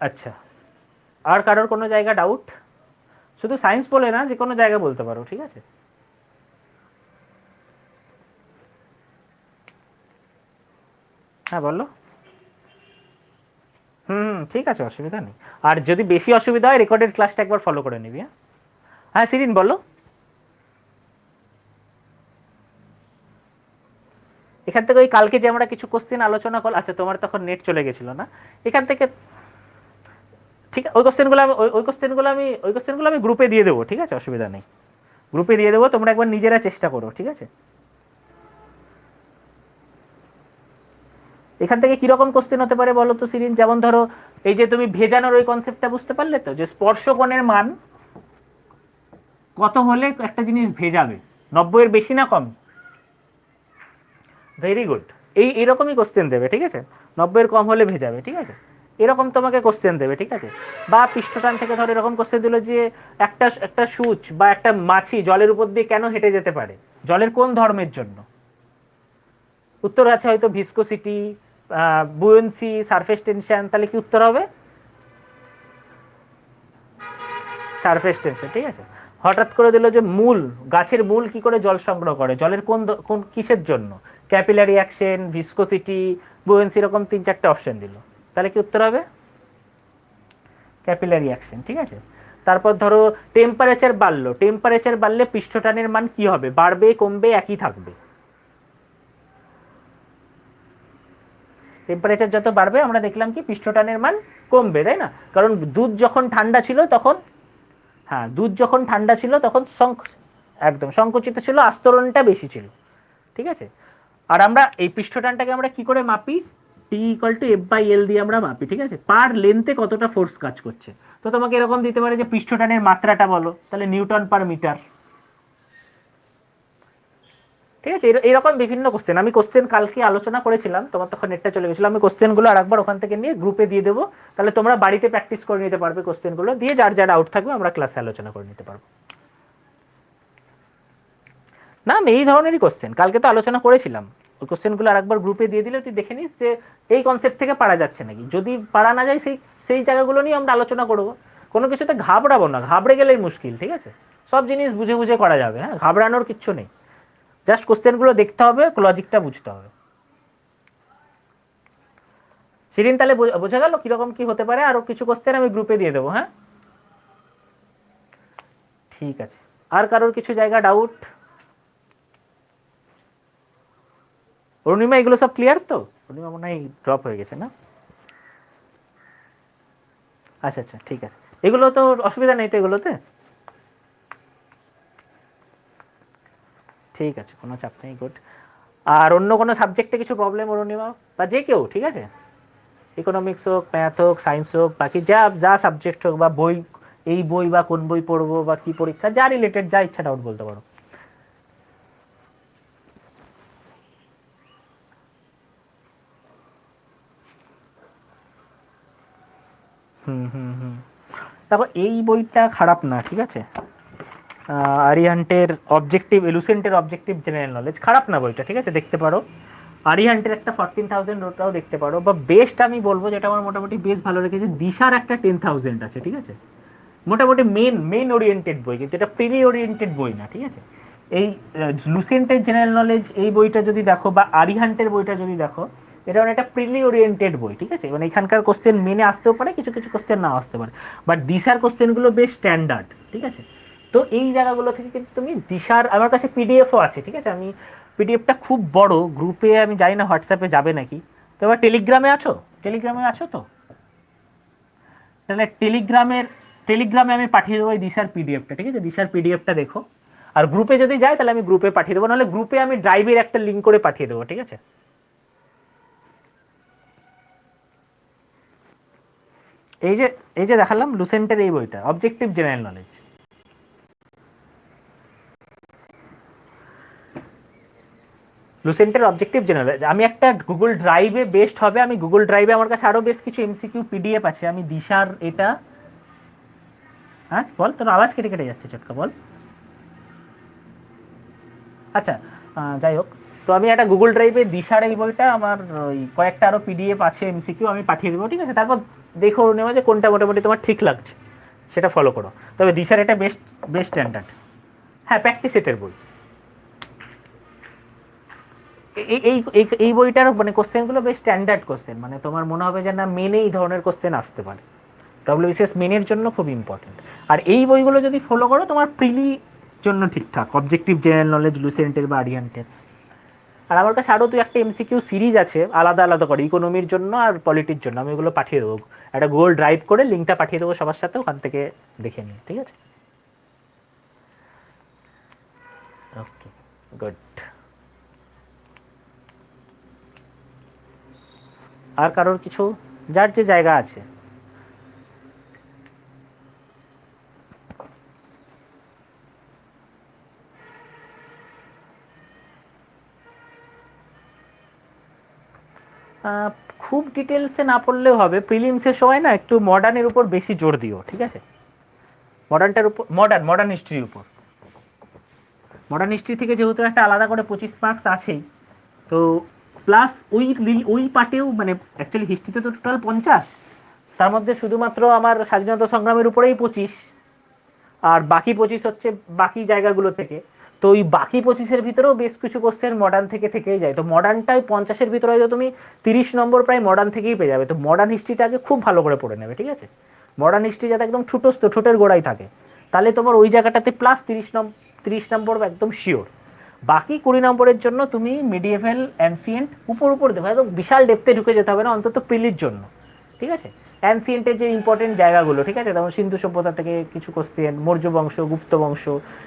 Speaker 1: আচ্ছা, আর কারোর কোনো জায়গা ডাউট? শুধু সায়েন্স বলে না, যে কোনো জায়গা বলতে পারো, ঠিক আছে? হ্যাঁ বলো। হুম, ঠিক আছে, অসুবিধা নেই। আর যদি বেশি অসুবিধা হয় রেকর্ডেড ক্লাসটা একবার ফলো করে নিবি। হ্যাঁ, হ্যাঁ সিরিন বলো। এখান থেকে ওই কালকে যে আমরা কিছু কোশ্চেন আলোচনা করলাম, আচ্ছা তোমার তখন নেট চলে গেছিল না, এখান থেকে ঠিক ওই কোশ্চেনগুলো আমি ওই কোশ্চেনগুলো আমি গ্রুপে দিয়ে দেবো, ঠিক আছে, অসুবিধা নেই। গ্রুপে দিয়ে দেবো, তোমরা একবার নিজেরা চেষ্টা করো, ঠিক আছে? এখান থেকে কিরকম কোশ্চেন হতে পারে বলো তো সিরিন? যেমন ধরো, এই যে তুমি ভেজানোর ওই কনসেপ্টটা বুঝতে পারলে তো, যে স্পর্শকোণের মান কত হলে একটা জিনিস ভেজাবে, 90-এর বেশি না কম? Very good. এরকমই কোশ্চেন দেবে, ঠিক আছে, 90-এর কম হলে ভেজাবে, ঠিক আছে, এরকম তোমাকে কোশ্চেন দেবে, ঠিক আছে? বা পৃষ্ঠটান থেকে ধরো এরকম কোশ্চেন দিল যে একটা একটা সূচ বা একটা মাছি জলের উপর দিয়ে কেন হেঁটে যেতে পারে, জলের কোন ধর্মের জন্য? উত্তর আছে হয়তো ভিসকোসিটি, বুয়েন্সি, সারফেস টেনশন। তাহলে কি উত্তর হবে? সারফেস টেনশন, ঠিক আছে। হঠাৎ করে দিল যে মূল, গাছের মূল কি করে জল সংগ্রহ করে, জলের কোন কোন কিসের জন্য? ক্যাপিলারি অ্যাকশন, ভিসকোসিটি, বুয়েন্সি, এরকম 3-4টে অপশন দিল। তাহলে কি উত্তর হবে? ক্যাপিলারি অ্যাকশন, ঠিক আছে। তারপর ধরো টেম্পারেচার বাড়লে পৃষ্ঠটানের মান কি হবে? বাড়বে, কমবে, একই থাকবে? টেম্পারেচার যত বাড়বে আমরা দেখলাম কি পৃষ্ঠটানের মান কমবে, তাই না? কারণ দুধ যখন ঠান্ডা ছিল তখন, হ্যাঁ দুধ যখন ঠান্ডা ছিল তখন একদম সংকুচিত ছিল, আস্তরণটা বেশি ছিল, ঠিক আছে। আর আমরা এই পৃষ্ঠটানটাকে আমরা কি করে মাপি? T equal to F by L দিয়ে আমরা মাপি, ঠিক আছে, পার লেন্থে কতটা ফোর্স কাজ করছে। তো তোমাকে এরকম দিতে পারে যে পৃষ্ঠটানের মাত্রাটা বলো, তাহলে নিউটন পার মিটার। ঠিক আছে, এরকম বিভিন্ন কোশ্চেন, আমি কোশ্চেন কালকে আলোচনা করেছিলাম, তোমার তখন নেটটা চলে গেছিল, আমি কোশ্চেনগুলো আরেকবার ওখান থেকে নিয়ে গ্রুপে দিয়ে দেবো, তাহলে তোমরা বাড়িতে প্র্যাকটিস করে নিতে পারবে কোশ্চেনগুলো দিয়ে, যার যার আউট থাকবে আমরা ক্লাসে আলোচনা করে নিতে পারবো। না আমি এই ধরনেরই কোশ্চেন কালকে তো আলোচনা করেছিলাম, ওই কোশ্চেনগুলো আরেকবার গ্রুপে দিয়ে দিলে তুই দেখে নিস যে এই কনসেপ্ট থেকে পারা যাচ্ছে নাকি, যদি পারা না যায় সেই সেই জায়গাগুলো নিয়ে আমরা আলোচনা করবো। কোনো কিছুতে ঘাবড়াবো না, ঘাবড়ে গেলেই মুশকিল, ঠিক আছে, সব জিনিস বুঝে বুঝে করা যাবে, হ্যাঁ ঘাবড়ানোর কিচ্ছু নেই, জাস্ট কোশ্চেনগুলো দেখতে হবে, লজিকটা বুঝতে হবে। সেদিন তাহলে বোঝা গেল কিরকম কি হতে পারে, আরো কিছু কোশ্চেন আমি গ্রুপে দিয়ে দেবো, হ্যাঁ ঠিক আছে। আর কারোর কিছু জায়গা ডাউট? অরুণিমা এগুলো সব ক্লিয়ার তো? অরুণিমা মনে হয় ড্রপ হয়ে গেছে না? আচ্ছা আচ্ছা ঠিক আছে, এগুলো তো অসুবিধা নেই তো এগুলোতে? ঠিক আছে, কোনো চাপ নেই, গুড। আর অন্য কোনো সাবজেক্টে কিছু প্রবলেম অরুণিমা, বা যে কেউ, ঠিক আছে, ইকোনমিক্স হোক, ম্যাথ হোক, সায়েন্স হোক, বাকি যা যা সাবজেক্ট হোক, বা বই, এই বই বা কোন বই পড়বো বা কি পরীক্ষা, যা রিলেটেড যা ইচ্ছা ডাউট বলতে পারো। হুম হুম হুম। দেখো এই বইটা খারাপ না, ঠিক আছে, আরিহান্টের অবজেক্টিভ, এলুসেন্টের অবজেক্টিভ জেনারেল নলেজ খারাপ না বইটা, ঠিক আছে, দেখতে পারো। আরিহান্টের একটা 14,000 ওটাও দেখতে পারো, বা বেস্ট আমি বলবো যেটা আমার মোটামুটি বেশ ভালো লেগেছে, দিশার একটা 10,000 আছে, ঠিক আছে, মোটামুটি মেন মেন ওরিয়েন্টেড বই, কিন্তু এটা প্রিলি ওরিয়েন্টেড বই না, ঠিক আছে। এই লুসেন্টের জেনারেল নলেজ এই বইটা যদি দেখো, বা আরিহান্টের বইটা যদি দেখো, এটা মানে একটা প্রিলি ওরিয়েন্টেড বই, ঠিক আছে, মানে এখানকার কোশ্চেন মেনে আসতেও পারে, কিছু কিছু কোশ্চেন না আসতে পারে, বাট দিশার কোশ্চেনগুলো বেশ স্ট্যান্ডার্ড, ঠিক আছে। তো এই জায়গাগুলো থেকে কিন্তু তুমি দিশার, আমার কাছে পিডিএফও আছে, ঠিক আছে, আমি পিডিএফটা খুব বড়, গ্রুপে আমি জানি না হোয়াটসঅ্যাপে যাবে নাকি, তো এবার টেলিগ্রামে আছো, টেলিগ্রামে আছো তো, তাহলে টেলিগ্রামে আমি পাঠিয়ে দেবো এই দিশার পিডিএফটা, ঠিক আছে, দিশার পিডিএফটা দেখো। আর গ্রুপে যদি যায় তাহলে আমি গ্রুপে পাঠিয়ে দেবো, নাহলে গ্রুপে আমি ড্রাইভের একটা লিঙ্ক করে পাঠিয়ে দেবো, ঠিক আছে। এই যে এই যে দেখালাম লুসেন্টের এই বইটা অবজেক্টিভ জেনারেল নলেজ, লুসেন্টের অবজেক্টিভ জেনারেল, আমি একটা গুগল ড্রাইভে বেস্ট হবে, আমি গুগল ড্রাইভে আমার কাছে আরো বেশ কিছু এমসিকিউ পিডিএফ আছে, আমি দিশার এটা, হ্যাঁ বল, তোর আওয়াজ কেটে কেটে যাচ্ছে চটকা, বল। আচ্ছা, যাই হোক, তো আমি একটা গুগল ড্রাইভে দিশার এই বইটা আমার ওই কয়েকটা আরো পিডিএফ আছে এমসিকিউ, আমি পাঠিয়ে দেবো, ঠিক আছে, তারপর দেখো নেওয়া যে কোনটা মোটামুটি তোমার ঠিক লাগছে, সেটা ফলো করো। তবে দিশার এটা বেস্ট, বেস্ট স্ট্যান্ডার্ড। হ্যাঁ প্র্যাকটিস সেটের বই, এই এই এই এই বইটার মানে কোশ্চেনগুলো বেশ স্ট্যান্ডার্ড কোশ্চেন, মানে তোমার মনে হবে যে না মেনে এই ধরনের কোশ্চেন আসতে পারে, ডব্লিউবিসিএস মেনের জন্য খুব ইম্পর্টেন্ট। আর এই বইগুলো যদি ফলো করো তোমার প্রিলি জন্য ঠিকঠাক, অবজেক্টিভ জেনারেল নলেজ লুসেন্টের বা আরিয়ান্টের। আর আমার কাছে আরো দুই একটা এমসিকিউ সিরিজ আছে আলাদা আলাদা করে, ইকোনমির জন্য আর পলিটির জন্য, আমি ওগুলো পাঠিয়ে দেবো, একটা গুগল ড্রাইভ করে লিঙ্কটা পাঠিয়ে দেবো সবার সাথে, ওখান থেকে দেখে নিই, ঠিক আছে। ওকে, গুড। আর কারোর কিছু, যার যে জায়গা আছে। আহ, খুব ডিটেলসে না পড়লেও হবে, প্রিলিমসের সময় না একটু মডার্নের উপর বেশি জোর দিও, ঠিক আছে, মডার্নটার উপর, মডার্ন হিস্ট্রির উপর, মডার্ন হিস্ট্রি থেকে যেহেতু একটা আলাদা করে 25 মার্কস আছেই, তো প্লাস ওই ওই পার্টেও মানে অ্যাকচুয়ালি হিস্ট্রিতে তো টোটাল 50, তার মধ্যে শুধুমাত্র আমার স্বাধীনতা সংগ্রামের উপরেই 25, আর বাকি 25 হচ্ছে বাকি জায়গাগুলো থেকে। তো ওই বাকি 25-এর ভিতরেও বেশ কিছু কোশ্চেন মডার্ন থেকে থেকেই যায়, তো মডার্নটাই 50-এর ভিতরে হয়তো তুমি 30 নম্বর প্রায় মডার্ন থেকেই পেয়ে যাবে, তো মডার্ন হিস্ট্রিটাকে খুব ভালো করে পড়ে নেবে, ঠিক আছে, মডার্ন হিস্ট্রি যাতে একদম ঠুটোস্থ ঠোঁটের গোড়ায় থাকে, তাহলে তোমার ওই জায়গাটাতে প্লাস 30 নম্বর একদম শিওর। বাকি 20 নম্বরের জন্য তুমি মিডিয়েভেল অ্যানসিয়েন্ট উপর উপর দেখো, একদম বিশাল ডেপথে ঢুকে যেতে হবে না অন্তত প্রিলির জন্য, ঠিক আছে। অ্যানসিয়েন্টের যে ইম্পর্টেন্ট জায়গাগুলো, ঠিক আছে, যেমন সিন্ধু সভ্যতা থেকে কিছু কোশ্চেন, মৌর্য বংশ, গুপ্ত বংশ,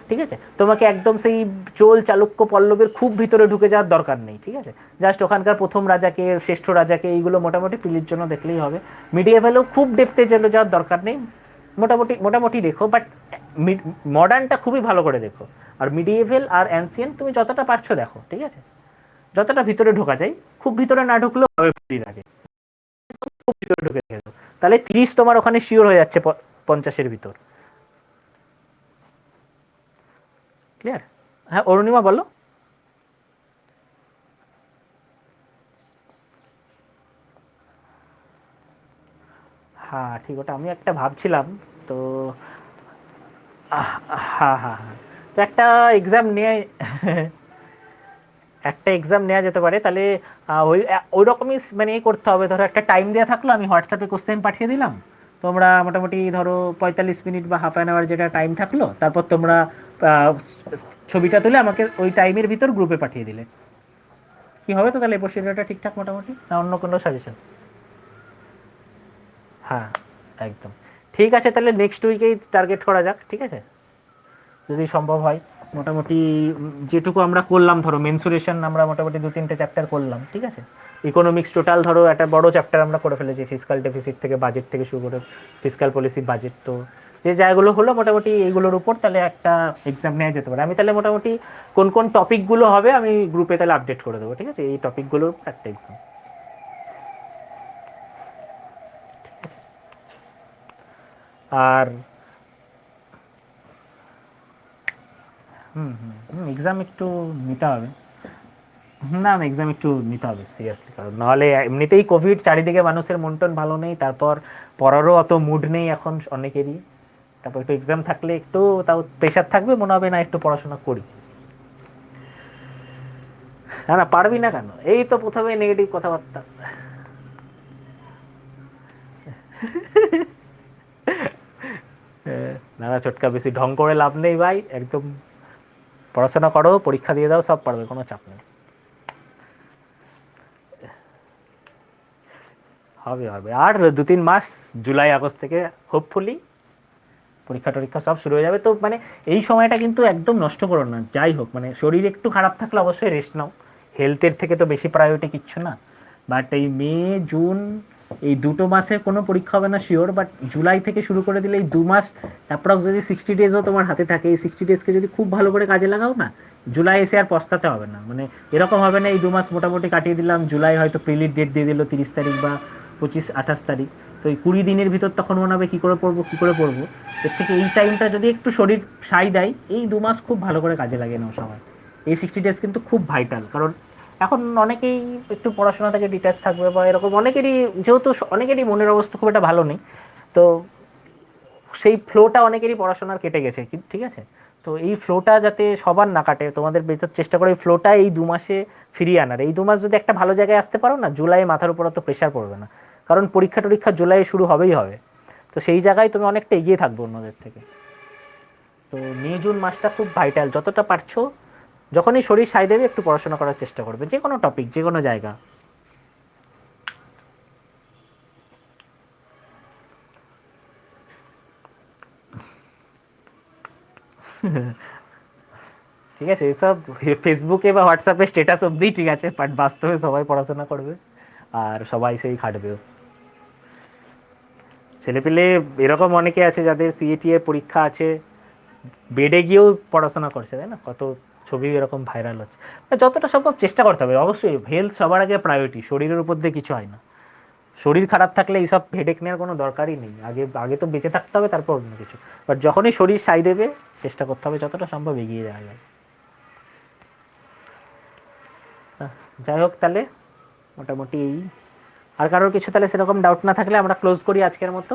Speaker 1: ঠিক আছে, তোমাকে একদম সেই চোল চালুক্য পল্লবের খুব ভিতরে ঢুকে যাওয়ার দরকার নেই, ঠিক আছে, জাস্ট ওখানকার প্রথম রাজাকে, শ্রেষ্ঠ রাজাকে, এইগুলো মোটামুটি পিলির জন্য দেখলেই হবে। মিডিয়েভেলেও খুব ডেপথে চলে যাওয়ার দরকার নেই, মোটামুটি মোটামুটি দেখো, বাট মডার্নটা খুবই ভালো করে দেখো। আর মিডিয়েভেল আর অ্যানসিয়েন্ট তুমি যতটা পারছো দেখো, ঠিক আছে? যতটা ভিতরে ঢোকা যায়, খুব ভিতরে না ঢুকলেও হবে ফ্রি লাগে, খুব ভিতরে ঢুকে গেছো তাহলে 30 তোমার ওখানে শিওর হয়ে যাচ্ছে, 50-এর ভিতর। ক্লিয়ার? হ্যাঁ অরুণিমা বলো। হ্যাঁ ঠিক, ওটা আমি একটা ভাবছিলাম। তো হ্যাঁ হ্যাঁ হ্যাঁ, তো একটা এক্সাম নিয়ে একটা এক্সাম নেওয়া যেতে পারে তাহলে। ওই ওই রকমই মানে করতে হবে, ধরো একটা টাইম দেওয়া থাকলো, আমি হোয়াটসঅ্যাপে কোশ্চেন পাঠিয়ে দিলাম, তোমরা মোটামুটি ধরো 45 মিনিট বা হাফ অ্যান আওয়ার যেটা টাইম থাকলো, তারপর তোমরা আহ, ছবিটা তুলে আমাকে ওই টাইমের ভিতর গ্রুপে পাঠিয়ে দিলে কি হবে? তো তাহলে প্রসিডিওরটা ঠিকঠাক মোটামুটি, না অন্য কোনো সাজেশন? হ্যাঁ একদম। ঠিক আছে, তাহলে নেক্সট উইকেই টার্গেট করা যাক, ঠিক আছে? যদি সম্ভব হয় মোটামুটি যেটুকু আমরা করলাম, ধরো মেনসুরেশন আমরা মোটামুটি 2-3টে চ্যাপ্টার করলাম, ঠিক আছে? ইকোনমিক্স টোটাল ধরো একটা বড় চ্যাপ্টার আমরা করে ফেলেছি, ফিসকাল ডেফিসিট থেকে বাজেট থেকে শুরু করে ফিসকাল পলিসি বাজেট। তো যে জায়গাগুলো হলো মোটামুটি এইগুলোর উপর তাহলে একটা এক্সাম নেওয়া যেতে পারে। আমি তাহলে মোটামুটি কোন কোন টপিকগুলো হবে আমি গ্রুপে তাহলে আপডেট করে দেবো, ঠিক আছে? এই টপিকগুলোর একটা এক্সাম। আর হুম হুম হুম, এক্সাম একটু নিতে হবে। না না, এক্সাম একটু নিতে হবে সিরিয়াসলি, কারণ নাহলে এমনিতেই কোভিড, চারিদিকে মানুষের মন টন ভালো নেই, তারপর পড়ারও অত মুড নেই এখন অনেকেরই। তারপর একটু এক্সাম থাকলে একটু তাও প্রেশার থাকবে, মনে হবে না একটু পড়াশোনা করি। না না, পারবি না কেন? এই তো প্রথমে নেগেটিভ কথাবার্তা। না না ছোটকা, বেশি ঢং করে লাভ নেই ভাই, একদম পড়াশোনা করো, পরীক্ষা দিয়ে দাও, সব পারবে, কোনো চাপ নেই। হবে হবে, আর 2-3 মাস, জুলাই আগস্ট থেকে হোপফুলি পরীক্ষা টরীক্ষা সব শুরু হয়ে যাবে। তো মানে এই সময়টা কিন্তু একদম নষ্ট করো না, যাই হোক মানে শরীর একটু খারাপ থাকলে অবশ্যই রেস্ট নাও, হেলথের থেকে তো বেশি প্রায়োরিটি কিচ্ছু না। বাট এই মে, জুন, এই দুটো মাসে কোনো পরীক্ষা হবে না শিওর, বাট জুলাই থেকে শুরু করে দিলে এই 2 মাস অ্যাপ্রক্স যদি 60 ডেজও তোমার হাতে থাকে, এই 60 ডেজকে যদি খুব ভালো করে কাজে লাগাও না, জুলাই এসে আর পস্তাতে হবে না। মানে এরকম হবে না এই 2 মাস মোটামুটি কাটিয়ে দিলাম, জুলাই হয়তো প্রিলিট ডেট দিয়ে দিল 30 তারিখ বা 25-28 তারিখ, তো এই 20 দিনের ভিতর তখন মনে হবে কী করে পড়বো কী করে পড়বো। এর থেকে এই টাইমটা যদি একটু শরীর সাই দেয়, এই 2 মাস খুব ভালো করে কাজে লাগিয়ে নাও সবাই। এই 60 ডেজ কিন্তু খুব ভাইটাল, কারণ এখন অনেকেই একটু পড়াশোনা থেকে ডিটাচ থাকবে বা এরকম, অনেকেরই যেহেতু অনেকেরই মনের অবস্থা খুব একটা ভালো নেই, তো সেই ফ্লোটা অনেকেরই পড়াশোনার কেটে গেছে, ঠিক আছে? তো এই ফ্লোটা যাতে সবার না কাটে, তোমাদের ভেতর চেষ্টা করো এই ফ্লোটা এই 2 মাসে ফিরিয়ে আনার। এই 2 মাস যদি একটা ভালো জায়গায় আসতে পারো না, জুলাই মাথার উপর অত প্রেশার পড়বে না, কারণ পরীক্ষা টরীক্ষা জুলাই শুরু হবেই হবে। তো সেই জায়গায় তুমি অনেকটা এগিয়ে থাকবে অন্যদের থেকে। তো মে জুন মাসটা খুব ভাইটাল, যতটা পারছো যখনই শরীর সায় দেবে একটু পড়াশোনা করার চেষ্টা করবে, যে কোনো টপিক, যে কোনো জায়গা। ঠিক আছে, এসব ফেসবুকে বা হোয়াটসঅ্যাপে স্টেটাস অবধি ঠিক আছে, বাট বাস্তবে সবাই পড়াশোনা করবে আর সবাই সেই খাটবেও। ছেলেপিলে এরকম অনেকে আছে যাদের সিএটি এর পরীক্ষা আছে, বেডে গিয়েও পড়াশোনা করছে, তাই না? কত ছবি এরকম ভাইরাল হচ্ছে। যতটা সম্ভব চেষ্টা করতে হবে, অবশ্যই হেলথ সবার আগে প্রায়োরিটি, শরীরের উপর দিয়ে কিছু হয় না। শরীর খারাপ থাকলে এইসব হেডেক নেওয়ার কোনো দরকারই নেই, আগে আগে তো বেঁচে থাকতে হবে তারপর অন্য কিছু। বাট যখনই শরীর সাই দেবে চেষ্টা করতে হবে যতটা সম্ভব এগিয়ে যাওয়া যায়। যাই হোক তাহলে মোটামুটি এই, আর কারোর কিছু তাহলে সেরকম ডাউট না থাকলে আমরা ক্লোজ করি আজকের মতো।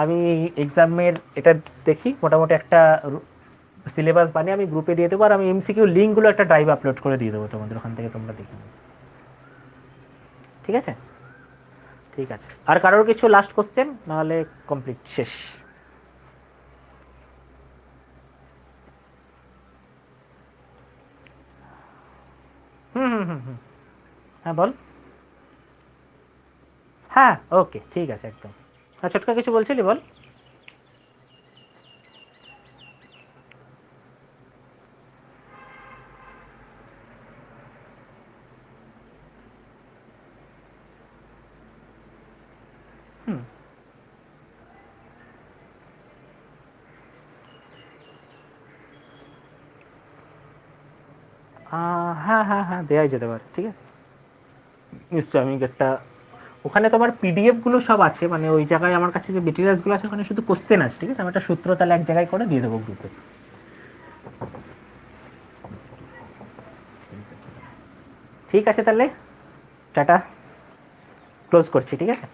Speaker 1: আমি এক্সামের এটা দেখি মোটামুটি একটা সিলেবাস বানিয়ে আমি গ্রুপে দিয়ে দেবো, আর আমি এমসিকিউ লিঙ্কগুলো একটা ড্রাইভ আপলোড করে দিয়ে দেবো তোমাদের, ওখান থেকে তোমরা দেখে নেবে। ঠিক আছে? ঠিক আছে, আর কারোর কিছু লাস্ট কোশ্চেন, নাহলে কমপ্লিট শেষ? হুম হুম হুম হুম, হ্যাঁ বল। হ্যাঁ ওকে ঠিক আছে একদম। হ্যাঁ ছোটকা কিছু বলছিলি, বল। হুম হ্যাঁ হ্যাঁ হ্যাঁ, দেওয়াই যেতে পারে, ঠিক আছে। নিশ্চয়ই আমি একটা, ওখানে তোমার পিডিএফ গুলো সব আছে, মানে ওই জায়গায় আমার কাছে যে মেটেরিয়ালস গুলো আছে ওখানে শুধু কোশ্চেন আছে, ঠিক আছে, আমি একটা সূত্র তাহলে এক জায়গায় করে দিয়ে দেবো গ্রুপে। ঠিক আছে তাহলে, টাটা, ক্লোজ করছি, ঠিক আছে।